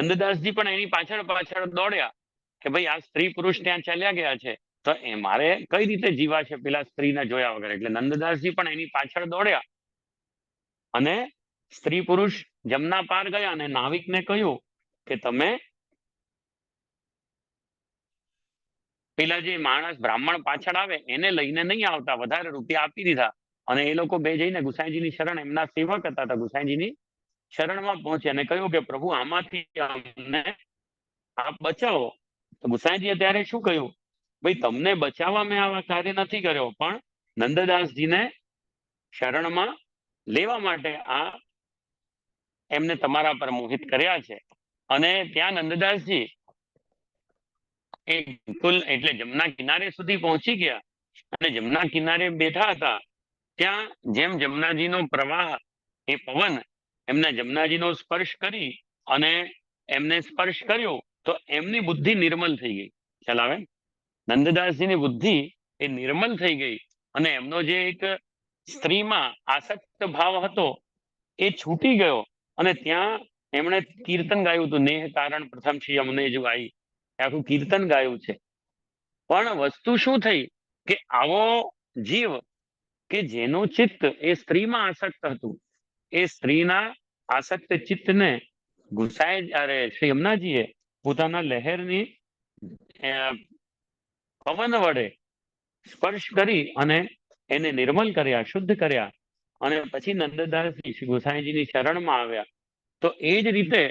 નંદદાસજી પણ એની પાછળ પાછળ દોડ્યા કે ભાઈ આ સ્ત્રી પુરુષ ત્યાં ચાલ્યા ગયા છે તો એ મારે કઈ રીતે જીવાશે પેલા સ્ત્રીને જોયા વગર. એટલે નંદદાસજી પણ એની પાછળ દોડ્યા અને સ્ત્રી પુરુષ જમના પાર ગયા અને નાવિકને કહ્યું કે તમે પેલા જે માણસ બ્રાહ્મણ પાછળ આવે એને લઈને નહીં આવતા, વધારે રૂપિયા આપી દીધા. અને એ લોકો બે જઈને ગુસાઈજીની શરણ, એમના સેવક હતા તો ગુસાઈજીની શરણમાં પહોંચ્યા અને કહ્યું કે પ્રભુ આમાંથી અમને આપ બચાવો. તો ગુસાઈજીએ ત્યારે શું કહ્યું ભાઈ તમને બચાવવા મેં આવા કાર્ય નથી કર્યો, પણ નંદદાસજીને શરણમાં લેવા માટે આ એમને તમારા પર મોહિત કર્યા છે. અને ત્યાં નંદદાસજી એ બિલકુલ એટલે જમના કિનારે સુધી પહોંચી ગયા અને જમના કિનારે બેઠા હતા. ત્યાં જેમ જમનાજીનો પ્રવાહ, એ પવન એમના જમનાજીનો સ્પર્શ કરી અને એમને સ્પર્શ કર્યો તો એમની બુદ્ધિ નિર્મલ થઈ ગઈ. ખ્યાલ આવે? નંદદાસજીની બુદ્ધિ એ નિર્મલ થઈ ગઈ અને એમનો જે એક સ્ત્રીમાં આસક્ત ભાવ હતો એ છૂટી ગયો. અને ત્યાં એમણે કીર્તન ગાયું હતું, નેહ કારણ પ્રથમ છે અમને જ વાઈ, આખું કીર્તન ગાયું છે. પણ વસ્તુ શું થઈ કે આવો જીવ કે જેનું ચિત્ત એ સ્ત્રીમાં આસક્ત હતું, એ સ્ત્રીના આસક્ત ચિત્તને ગુસાઈ અરે શ્રી યમુનાજીએ પોતાના લહેરની પવન વડે સ્પર્શ કરી અને એને નિર્મલ કર્યા, શુદ્ધ કર્યા. અને પછી નંદદાસજી શ્રી ગોસાઈજીની શરણમાં આવ્યા. તો એ જ રીતે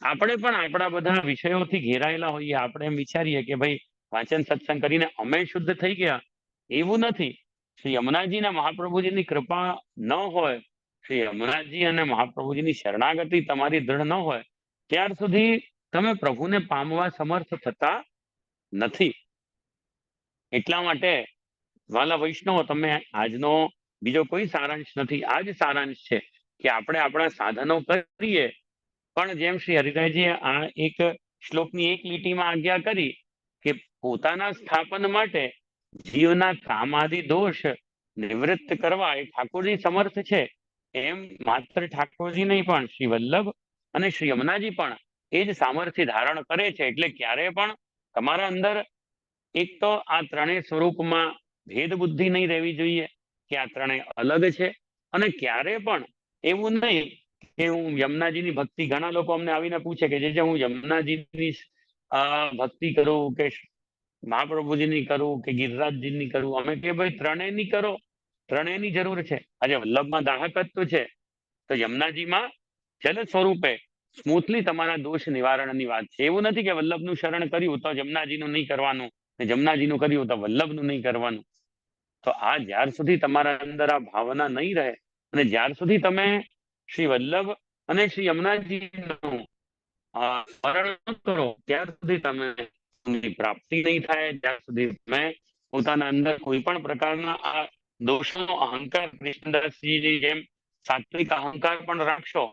આપણે પણ આપણા બધા વિષયોથી ઘેરાયેલા હોઈએ, આપણે એમ વિચારીએ કે ભાઈ વાંચન સત્સંગ કરીને અમે શુદ્ધ થઈ ગયા. એવું નથી. શ્રી યમુનાજીના મહાપ્રભુજીની કૃપા ન હોય, શ્રી યમુનાજી અને મહાપ્રભુજીની શરણાગતિ તમારી દ્રઢ ન હોય, ત્યાર સુધી તમે પ્રભુને પામવા સમર્થ થતા નથી. એટલા માટે વાલા વૈષ્ણવો, તમે આજનો બીજો કોઈ સારાંશ નથી, આ જ સારાંશ છે કે આપણે આપણા સાધનો કરીએ. પણ જેમ શ્રી હરિરાયજીએ આ એક શ્લોકની એક લીટીમાં આજ્ઞા કરી કે પોતાના સ્થાપન માટે જીવના કામાદિ દોષ નિવૃત્ત કરવા એ ઠાકોરજી સમર્થ છે, એમ માત્ર ઠાકોરજી નહીં પણ શ્રી વલ્લભ અને શ્રી યમુનાજી પણ એ જ સામર્થ્ય ધારણ કરે છે. એટલે ક્યારે પણ તમારા અંદર એક તો આ ત્રણેય સ્વરૂપમાં ભેદ બુદ્ધિ નહીં રહેવી જોઈએ કે આ ત્રણેય અલગ છે. અને ક્યારે પણ એવું નહીં કે હું યમુનાજીની ભક્તિ, ઘણા લોકો અમને આવીને પૂછે કે જે હું યમુનાજીની ભક્તિ કરું કે મહાપ્રભુજીની કરું કે ગિરિરાજજીની કરું. અમે કે ભાઈ ત્રણેયની કરો, ત્રણેયની જરૂર છે. આજે વલ્લભમાં દાહકત્વ છે તો યમુનાજીમાં જલ સ્વરૂપે સ્મૂથલી તમારા દોષ નિવારણની વાત છે. એવું નથી કે વલ્લભનું શરણ કર્યું તો જમનાજીનું નહીં કરવાનું, ને જમનાજીનું કર્યું તો વલ્લભનું નહીં કરવાનું. તો આ જ્યાર સુધી તમારા અંદર આ ભાવના નહીં રહે અને જ્યાર સુધી તમે શ્રી વલ્લભ અને શ્રી યમુનાજીનું સ્મરણ ન કરો, ત્યાર સુધી તમે પ્રાપ્તિ નહીં થાય. જ્યાં સુધી તમે પોતાના અંદર કોઈ પણ પ્રકારના આ દોષનો અહંકાર, કૃષ્ણદાસજીની જેમ સાત્વિક અહંકાર પણ રાખશો,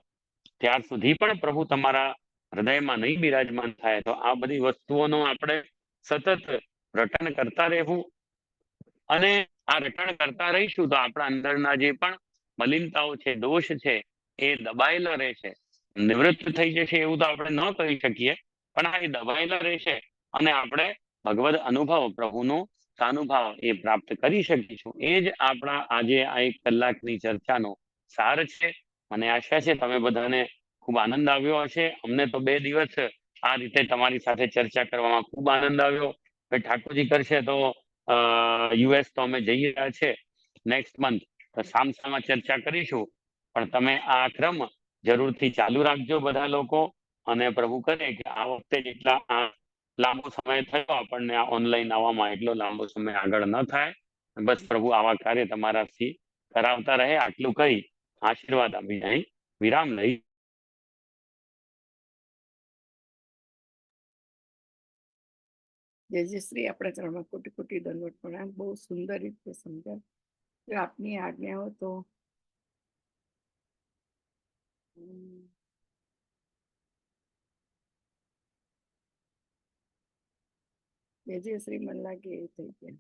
ત્યાર સુધી પણ પ્રભુ તમારા હૃદયમાં નહીં બિરાજમાન થાય. તો આ બધી વસ્તુઓનો આપણે સતત રટન કરતા રહેવું. અને આ રટણ કરતા રહીશું તો આપણા અંદરના જે પણ મલિનતાઓ છે, દોષ છે, એ દબાયેલા રહેશે. નિવૃત્ત થઈ જશે એવું તો આપણે ન કહી શકીએ, પણ આ એ દબાયેલા રહેશે અને આપણે ભગવદ અનુભવ, પ્રભુનું સાનુભાવ એ પ્રાપ્ત કરી શકીશું. એ જ આપણા આજે આ 1 કલાકની ચર્ચાનો સાર છે. મને આશા છે તમે બધાને ખૂબ આનંદ આવ્યો હશે. અમને તો 2 દિવસ આ રીતે તમારી સાથે ચર્ચા કરવામાં ખૂબ આનંદ આવ્યો. ઠાકોરજી કરશે તો યુએસ તો અમે જઈ રહ્યા છે નેક્સ્ટ મંથ, તો સામસામાં ચર્ચા કરીશું. પણ તમે આ ક્રમ જરૂરથી ચાલુ રાખજો બધા લોકો. અને પ્રભુ કરે કે આ વખતે જેટલા લાંબો સમય થયો આપણને આ ઓનલાઈન આવવામાં, એટલો લાંબો સમય આગળ ન થાય. બસ પ્રભુ આવા કાર્ય તમારાથી કરાવતા રહે. આટલું કહી આશીર્વાદ આપી અહીં વિરામ લઈ. જય શ્રી આપણા ચરણમાં કોટી કોટી દંડવત પ્રણામ. બહુ સુંદર રીતે સમજાય. જો આપની આજ્ઞા હો તો જય શ્રી મન લાગે એ થઈ ગયા.